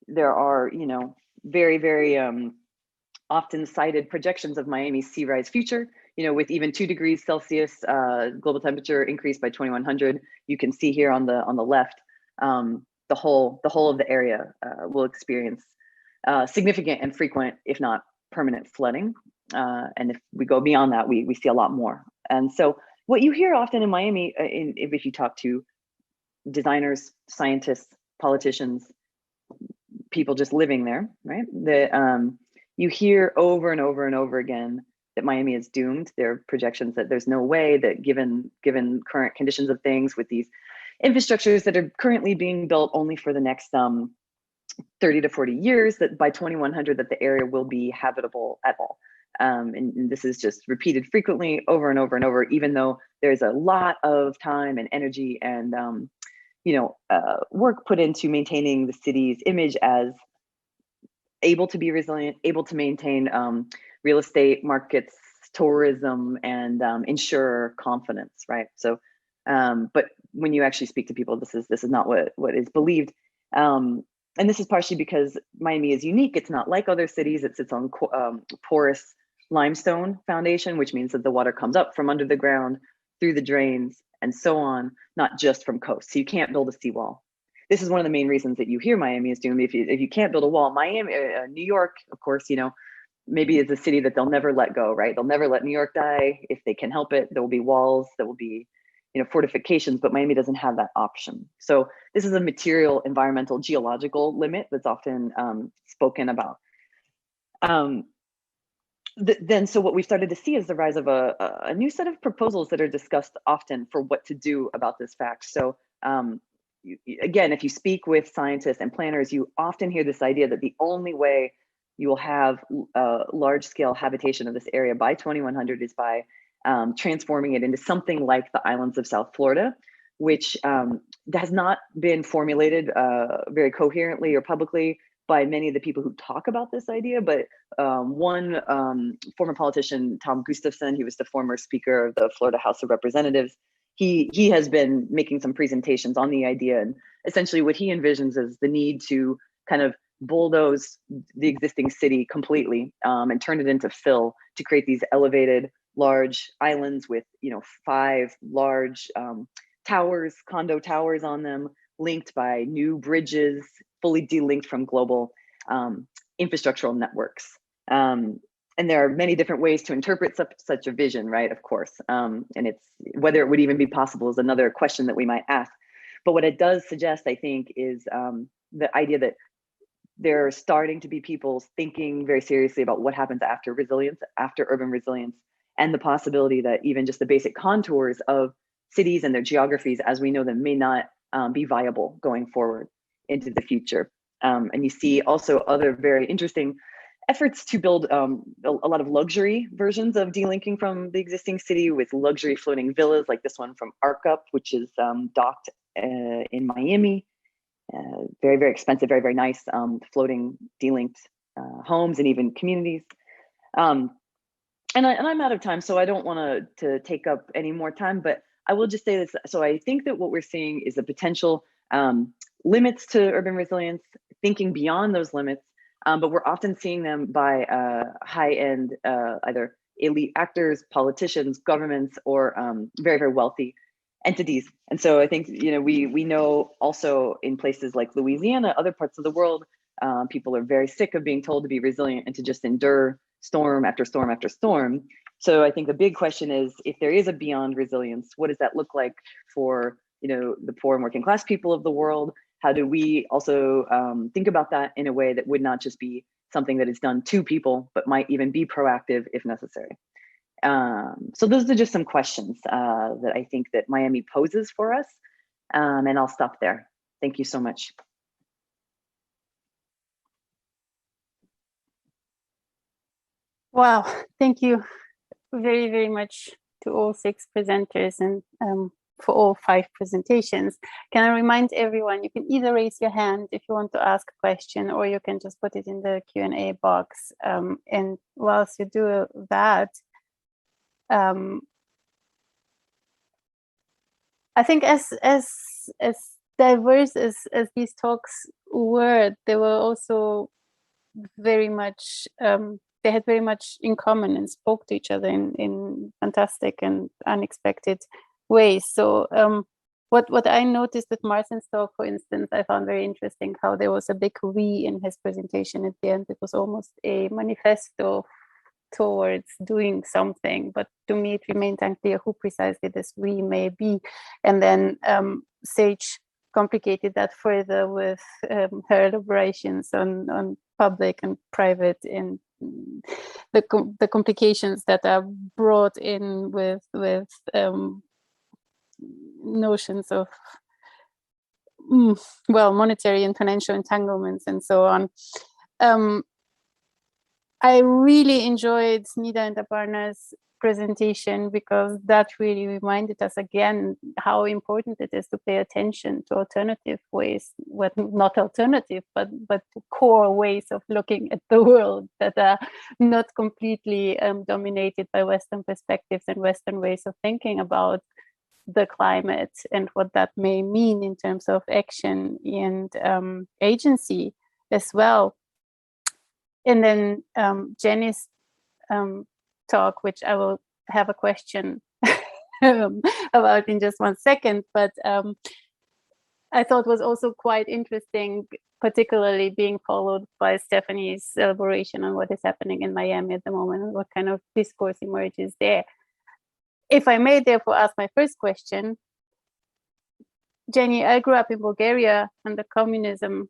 there are, very, very often cited projections of Miami's sea rise future, with even 2 degrees Celsius global temperature increase by 2100. You can see here on the left, the whole of the area will experience significant and frequent, if not permanent, flooding. And if we go beyond that, we see a lot more. And so what you hear often in Miami, if you talk to designers, scientists, politicians, people just living there, right? That you hear over and over and over again that Miami is doomed. There are projections that there's no way that given current conditions of things, with these infrastructures that are currently being built only for the next 30 to 40 years, that by 2100 that the area will be habitable at all. And this is just repeated frequently over and over and over, even though there's a lot of time and energy and work put into maintaining the city's image as able to be resilient, able to maintain real estate markets, tourism, and ensure confidence, right? So, but when you actually speak to people, this is not what is believed. And this is partially because Miami is unique. It's not like other cities. It sits on porous limestone foundation, which means that the water comes up from under the ground, through the drains, and so on, not just from coast. So you can't build a seawall. This is one of the main reasons that you hear Miami is doing. If you can't build a wall, Miami, New York, of course, maybe is a city that they'll never let go, right? They'll never let New York die if they can help it. There will be walls, there will be fortifications, but Miami doesn't have that option. So this is a material, environmental, geological limit that's often spoken about. So what we've started to see is the rise of a new set of proposals that are discussed often for what to do about this fact. So again, if you speak with scientists and planners, you often hear this idea that the only way you will have large-scale habitation of this area by 2100 is by transforming it into something like the islands of South Florida, which has not been formulated very coherently or publicly by many of the people who talk about this idea. But one former politician, Tom Gustafson, he was the former Speaker of the Florida House of Representatives. He has been making some presentations on the idea, and essentially what he envisions is the need to kind of bulldoze the existing city completely and turn it into fill to create these elevated large islands with 5 large towers, condo towers on them, linked by new bridges, fully delinked from global infrastructural networks. And there are many different ways to interpret such a vision, right? Of course, and it's whether it would even be possible is another question that we might ask. But what it does suggest, I think, is the idea that there are starting to be people thinking very seriously about what happens after resilience, after urban resilience, and the possibility that even just the basic contours of cities and their geographies as we know them may not be viable going forward into the future. And you see also other very interesting efforts to build a lot of luxury versions of delinking from the existing city with luxury floating villas like this one from Arkup, which is docked in Miami. Very, very expensive, very, very nice floating delinked homes and even communities. And I'm out of time, so I don't want to take up any more time, but I will just say this. So I think that what we're seeing is the potential limits to urban resilience, thinking beyond those limits, but we're often seeing them by high-end, either elite actors, politicians, governments, or very, very wealthy entities. And so I think we know also in places like Louisiana, other parts of the world, people are very sick of being told to be resilient and to just endure storm after storm after storm. So I think the big question is, if there is a beyond resilience, what does that look like for the poor and working class people of the world? How do we also think about that in a way that would not just be something that is done to people, but might even be proactive if necessary? So those are just some questions that I think that Miami poses for us. And I'll stop there. Thank you so much. Wow, thank you very, very much to all 6 presenters and for all 5 presentations. Can I remind everyone, you can either raise your hand if you want to ask a question, or you can just put it in the Q&A box. And whilst you do that, I think as diverse as these talks were, they were also very much, they had very much in common and spoke to each other in fantastic and unexpected ways. So what I noticed with Marcin's talk, for instance, I found very interesting how there was a big we in his presentation at the end. It was almost a manifesto towards doing something, but to me it remained unclear who precisely this we may be. And then Sage complicated that further with her elaborations on public and private, and the complications that are brought in with notions of monetary and financial entanglements and so on. I really enjoyed Nida and Aparna's presentation, because that really reminded us again how important it is to pay attention to alternative ways, well, not alternative, but core ways of looking at the world that are not completely dominated by Western perspectives and Western ways of thinking about the climate and what that may mean in terms of action and agency as well. And then Jenny's talk, which I will have a question about in just 1 second, but I thought was also quite interesting, particularly being followed by Stephanie's elaboration on what is happening in Miami at the moment and what kind of discourse emerges there. If I may therefore ask my first question, Jenny, I grew up in Bulgaria under communism,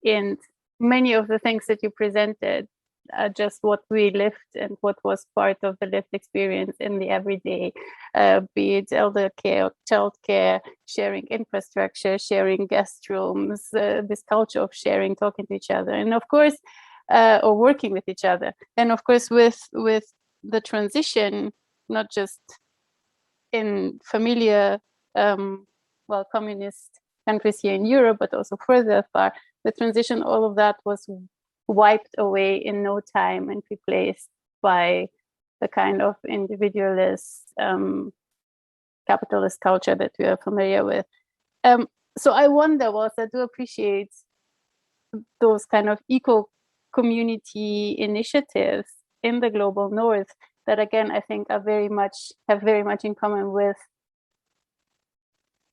and many of the things that you presented are just what we lived and what was part of the lived experience in the everyday, be it elder care, child care, sharing infrastructure, sharing guest rooms, this culture of sharing, talking to each other, and of course, or working with each other. And of course, with the transition, not just in familiar, well, communist countries here in Europe, but also further far, the transition, all of that was wiped away in no time and replaced by the kind of individualist capitalist culture that we are familiar with. So I wonder, whilst I do appreciate those kind of eco-community initiatives in the global north, that again, I think are have very much in common with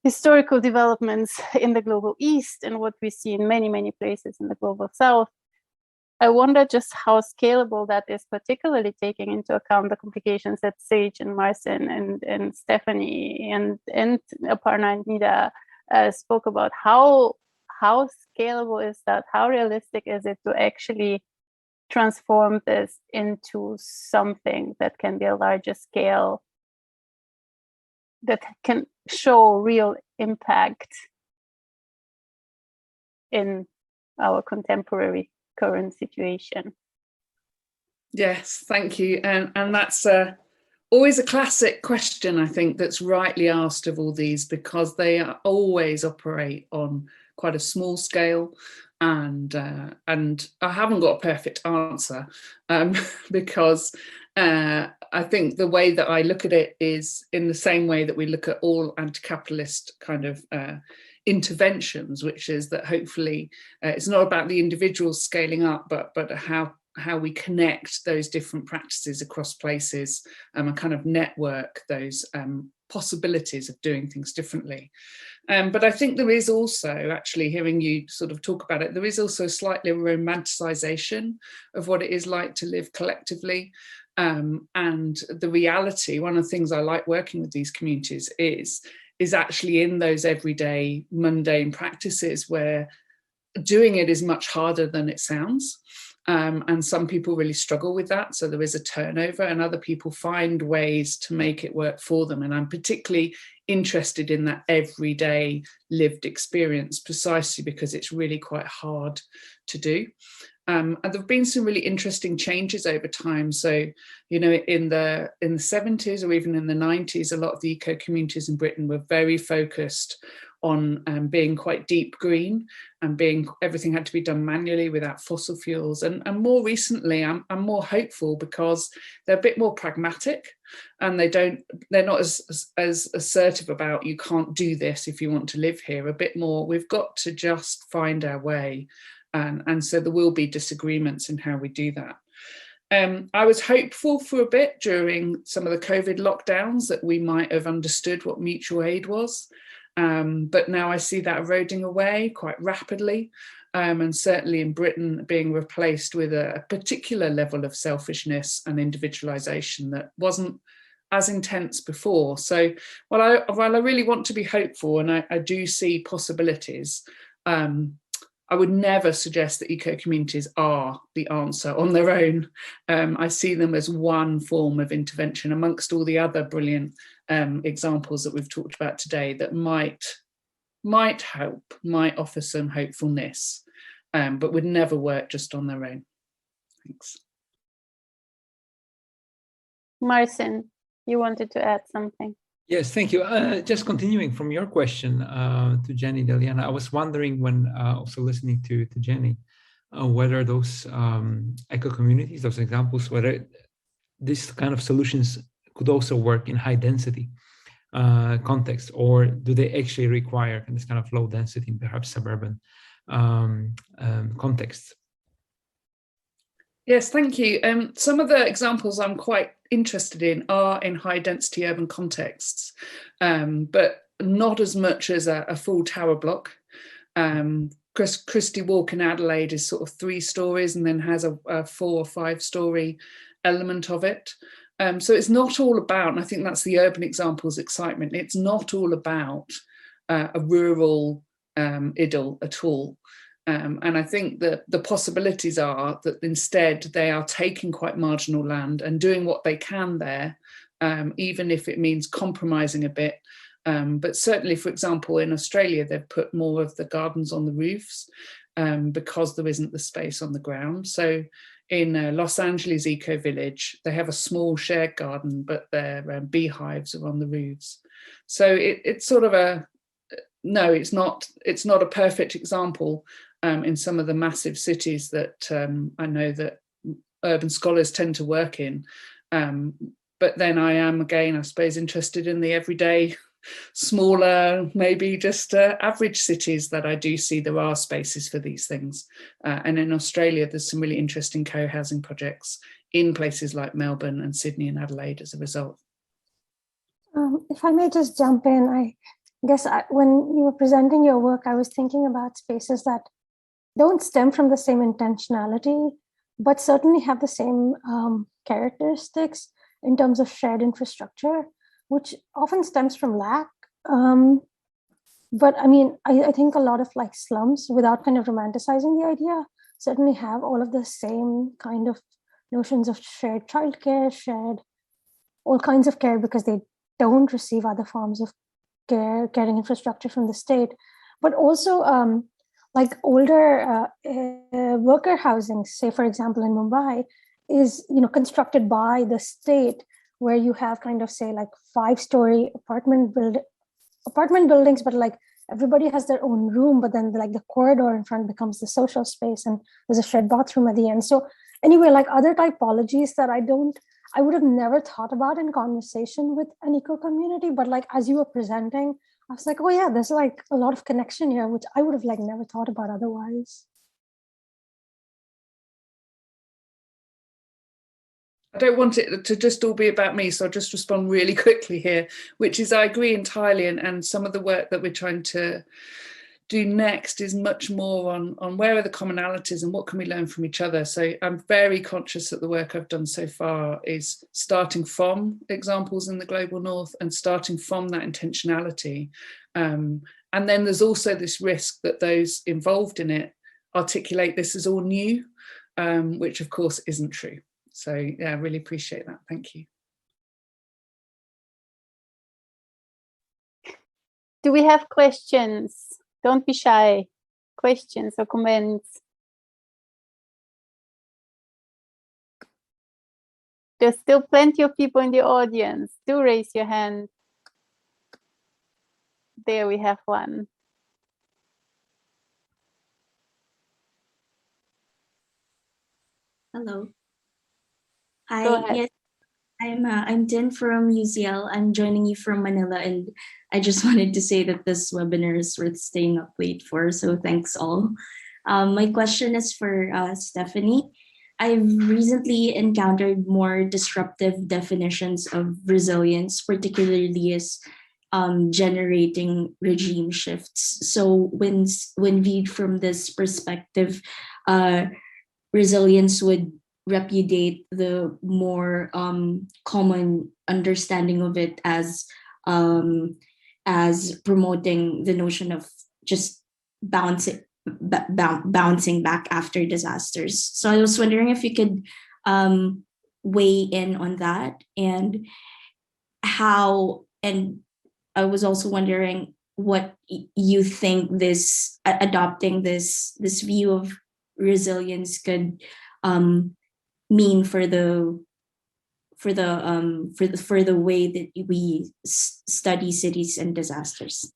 historical developments in the global east and what we see in many, many places in the global south. I wonder just how scalable that is, particularly taking into account the complications that Sage and Marcin and Stephanie and Aparna and Nida spoke about. How scalable is that? How realistic is it to actually transform this into something that can be a larger scale, that can show real impact in our contemporary current situation? Yes, thank you. And that's always a classic question, I think, that's rightly asked of all these, because they always operate on quite a small scale. And I haven't got a perfect answer because I think the way that I look at it is in the same way that we look at all anti-capitalist kind of interventions, which is that hopefully it's not about the individual scaling up, but how we connect those different practices across places and kind of network those possibilities of doing things differently. But I think there is also, actually hearing you sort of talk about it, there is also slightly a romanticization of what it is like to live collectively. And the reality, one of the things I like working with these communities is actually in those everyday mundane practices where doing it is much harder than it sounds. And some people really struggle with that. So there is a turnover, and other people find ways to make it work for them. And I'm particularly interested in that everyday lived experience, precisely because it's really quite hard to do. And there have been some really interesting changes over time. So, you know, in the 70s or even in the 90s, a lot of the eco communities in Britain were very focused on being quite deep green and everything had to be done manually without fossil fuels. And more recently, I'm more hopeful because they're a bit more pragmatic, and they're not as assertive about you can't do this if you want to live here. A bit more, we've got to just find our way. And so there will be disagreements in how we do that. I was hopeful for a bit during some of the COVID lockdowns that we might have understood what mutual aid was. But now I see that eroding away quite rapidly, and certainly in Britain being replaced with a particular level of selfishness and individualization that wasn't as intense before. So while I really want to be hopeful, and I do see possibilities, I would never suggest that eco-communities are the answer on their own. I see them as one form of intervention amongst all the other brilliant examples that we've talked about today that might help, might offer some hopefulness, but would never work just on their own. Thanks. Marcin, you wanted to add something. Yes, thank you. Just continuing from your question to Jenny, Deljana, I was wondering when also listening to Jenny, whether those eco-communities, those examples, whether this kind of solutions could also work in high density context, or do they actually require this kind of low density, perhaps suburban context? Yes, thank you. Some of the examples I'm quite interested in are in high density urban contexts, but not as much as a full tower block. Christie Walk in Adelaide is sort of 3 stories and then has a 4 or 5 story element of it. So it's not all about, and I think that's the urban example's excitement, it's not all about a rural idyll at all. And I think that the possibilities are that instead they are taking quite marginal land and doing what they can there, even if it means compromising a bit. But certainly, for example, in Australia, they've put more of the gardens on the roofs because there isn't the space on the ground. So in Los Angeles Eco Village, they have a small shared garden, but their beehives are on the roofs. So it's sort of a, no, it's not a perfect example in some of the massive cities that I know that urban scholars tend to work in. But then I am, again, I suppose, interested in the everyday, smaller, maybe just average cities that I do see there are spaces for these things. And in Australia, there's some really interesting co-housing projects in places like Melbourne and Sydney and Adelaide as a result. If I may just jump in, I guess when you were presenting your work, I was thinking about spaces that don't stem from the same intentionality, but certainly have the same characteristics in terms of shared infrastructure, which often stems from lack. But I mean, I think a lot of like slums, without kind of romanticizing the idea, certainly have all of the same kind of notions of shared childcare, shared all kinds of care, because they don't receive other forms of caring infrastructure from the state. But also like older worker housing, say for example in Mumbai, is constructed by the state, where you have kind of say like 5-story apartment buildings, but like everybody has their own room, but then like the corridor in front becomes the social space, and there's a shared bathroom at the end. So anyway, like other typologies that I would have never thought about in conversation with an eco community, but like as you were presenting, I was like, oh yeah, there's like a lot of connection here, which I would have like never thought about otherwise. I don't want it to just all be about me, so I'll just respond really quickly here, which is I agree entirely, and some of the work that we're trying to do next is much more on where are the commonalities and what can we learn from each other. So I'm very conscious that the work I've done so far is starting from examples in the global north and starting from that intentionality. And then there's also this risk that those involved in it articulate this as all new, which of course isn't true. So yeah, I really appreciate that. Thank you. Do we have questions? Don't be shy. Questions or comments? There's still plenty of people in the audience. Do raise your hand. There we have one. Hello. Go ahead. Yes, I'm Din from UCL. I'm joining you from Manila, and I just wanted to say that this webinar is worth staying up late for, so thanks all. My question is for Stephanie. I've recently encountered more disruptive definitions of resilience, particularly as generating regime shifts. So when viewed from this perspective, resilience would repudiate the more common understanding of it as promoting the notion of just bouncing back after disasters. So I was wondering if you could weigh in on that, and how, and I was also wondering what you think this adopting this view of resilience could mean for the for the way that we study cities and disasters?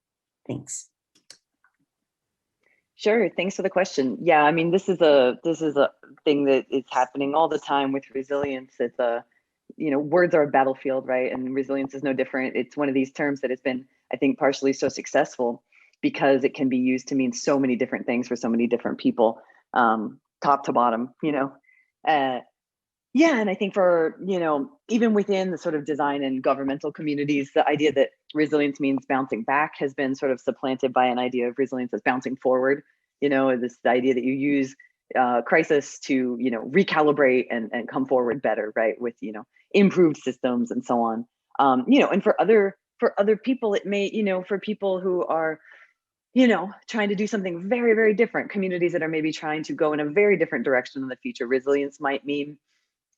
Thanks. Sure. Thanks for the question. Yeah, I mean, this is a thing that is happening all the time with resilience. It's words are a battlefield, right? And resilience is no different. It's one of these terms that has been, I think, partially so successful because it can be used to mean so many different things for so many different people, top to bottom, Yeah, and I think for, even within the sort of design and governmental communities, the idea that resilience means bouncing back has been sort of supplanted by an idea of resilience as bouncing forward. This idea that you use crisis to, recalibrate and come forward better, right? With, improved systems and so on. And for other people, it may, for people who are, trying to do something very, very different, communities that are maybe trying to go in a very different direction in the future, resilience might mean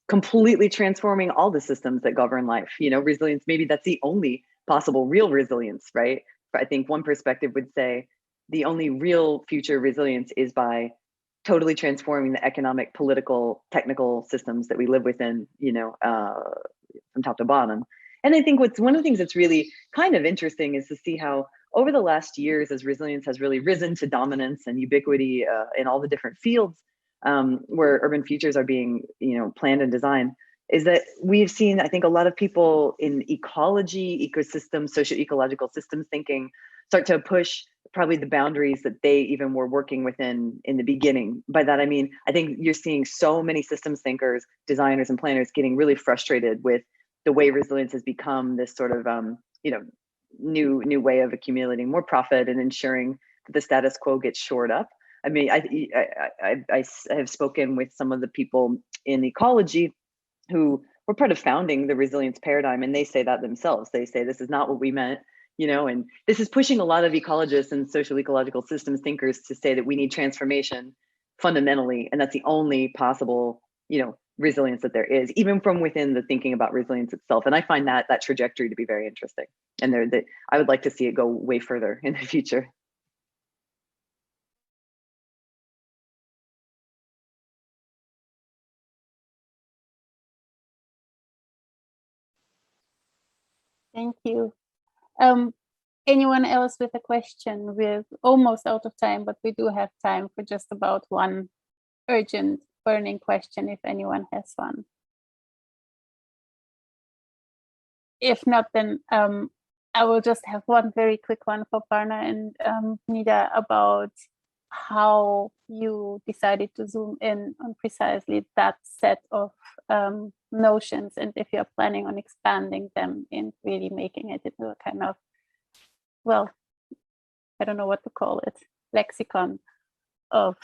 completely transforming all the systems that govern life. Resilience, maybe that's the only possible real resilience, right? I think one perspective would say the only real future resilience is by totally transforming the economic, political, technical systems that we live within, from top to bottom. And I think one of the things that's really kind of interesting is to see how over the last years, as resilience has really risen to dominance and ubiquity in all the different fields, where urban futures are being, planned and designed, is that we've seen, I think, a lot of people in ecology, ecosystem, socio-ecological systems thinking start to push probably the boundaries that they even were working within in the beginning. By that, I mean, I think you're seeing so many systems thinkers, designers, and planners getting really frustrated with the way resilience has become this sort of, new way of accumulating more profit and ensuring that the status quo gets shored up. I mean, I have spoken with some of the people in ecology who were part of founding the resilience paradigm, and they say that themselves. They say this is not what we meant, and this is pushing a lot of ecologists and social ecological systems thinkers to say that we need transformation fundamentally, and that's the only possible, resilience that there is, even from within the thinking about resilience itself. And I find that trajectory to be very interesting, and I would like to see it go way further in the future. Thank you. Anyone else with a question? We're almost out of time, but we do have time for just about one urgent burning question if anyone has one. If not, then I will just have one very quick one for Aparna and Nida about how you decided to zoom in on precisely that set of notions, and if you're planning on expanding them and really making it into a kind of, well, I don't know what to call it, lexicon of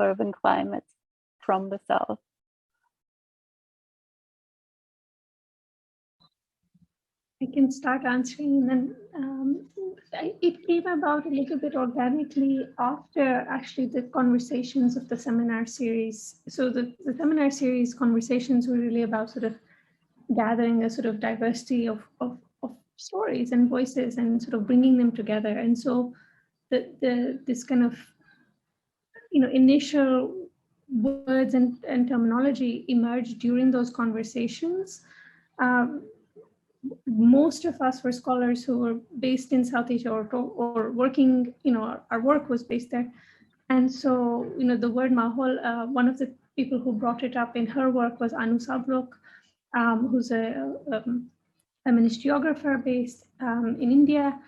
urban climate from the South. I can start answering, and then it came about a little bit organically after actually the conversations of the seminar series. So the seminar series conversations were really about sort of gathering a sort of diversity of stories and voices and sort of bringing them together. And so this kind of, initial words and terminology emerged during those conversations. Most of us were scholars who were based in South Asia or working, our work was based there. And so, the word Mahol, one of the people who brought it up in her work was Anu Sabrok, who's a feminist geographer based in India.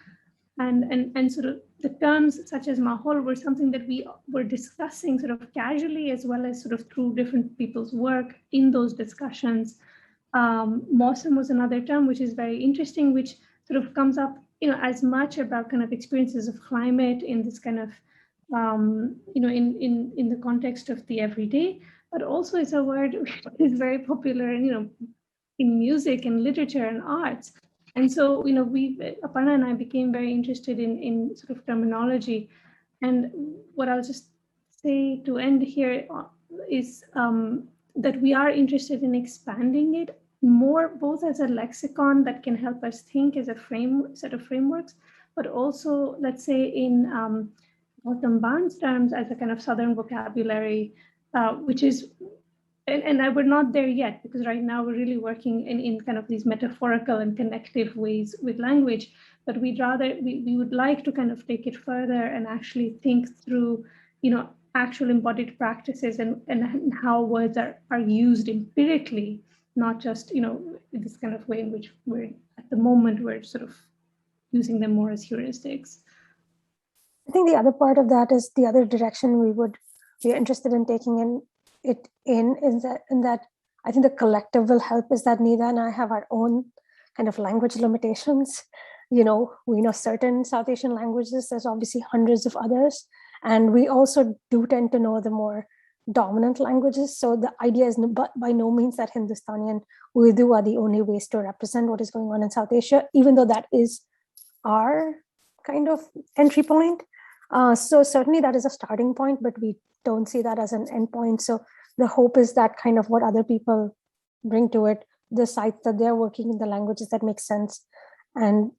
And sort of the terms such as Mahol were something that we were discussing sort of casually, as well as sort of through different people's work in those discussions. Mawsum was another term which is very interesting, which sort of comes up, as much about kind of experiences of climate in this kind of, in the context of the everyday, but also it's a word which is very popular, in music and literature and arts. And so, Aparna and I became very interested in sort of terminology. And what I'll just say to end here is that we are interested in expanding it more, both as a lexicon that can help us think as a set of frameworks, but also, let's say, in Gautam Band's terms, as a kind of Southern vocabulary, which is and we're not there yet, because right now we're really working in kind of these metaphorical and connective ways with language, but we would like to kind of take it further and actually think through, actual embodied practices and how words are used empirically, not just, in this kind of way in which we're at the moment, we're sort of using them more as heuristics. I think the other part of that is the other direction we're interested in taking is that I think the collective will help, is that Nida and I have our own kind of language limitations. We know certain South Asian languages, there's obviously hundreds of others. And we also do tend to know the more dominant languages. So the idea is by no means that Hindustani and Urdu are the only ways to represent what is going on in South Asia, even though that is our kind of entry point. So certainly that is a starting point, but we don't see that as an endpoint. So the hope is that kind of what other people bring to it, the sites that they're working in, the languages that make sense, and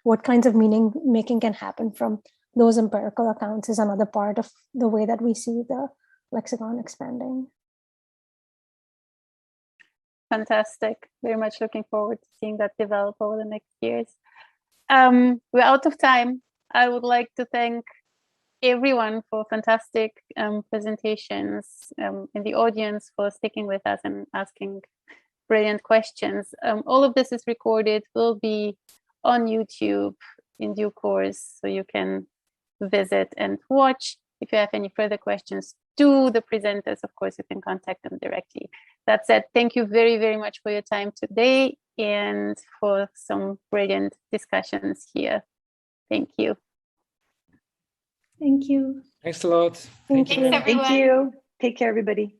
what kinds of meaning making can happen from those empirical accounts is another part of the way that we see the lexicon expanding. Fantastic. Very much looking forward to seeing that develop over the next years. We're out of time. I would like to thank everyone for fantastic presentations, in the audience for sticking with us and asking brilliant questions. All of this is recorded, will be on YouTube in due course, so you can visit and watch. If you have any further questions to the presenters, of course, you can contact them directly. That said, thank you very, very much for your time today and for some brilliant discussions here. Thank you. Thank you. Thanks a lot. Thank Thank you. you. Thanks, everyone. Thank you. Take care, everybody.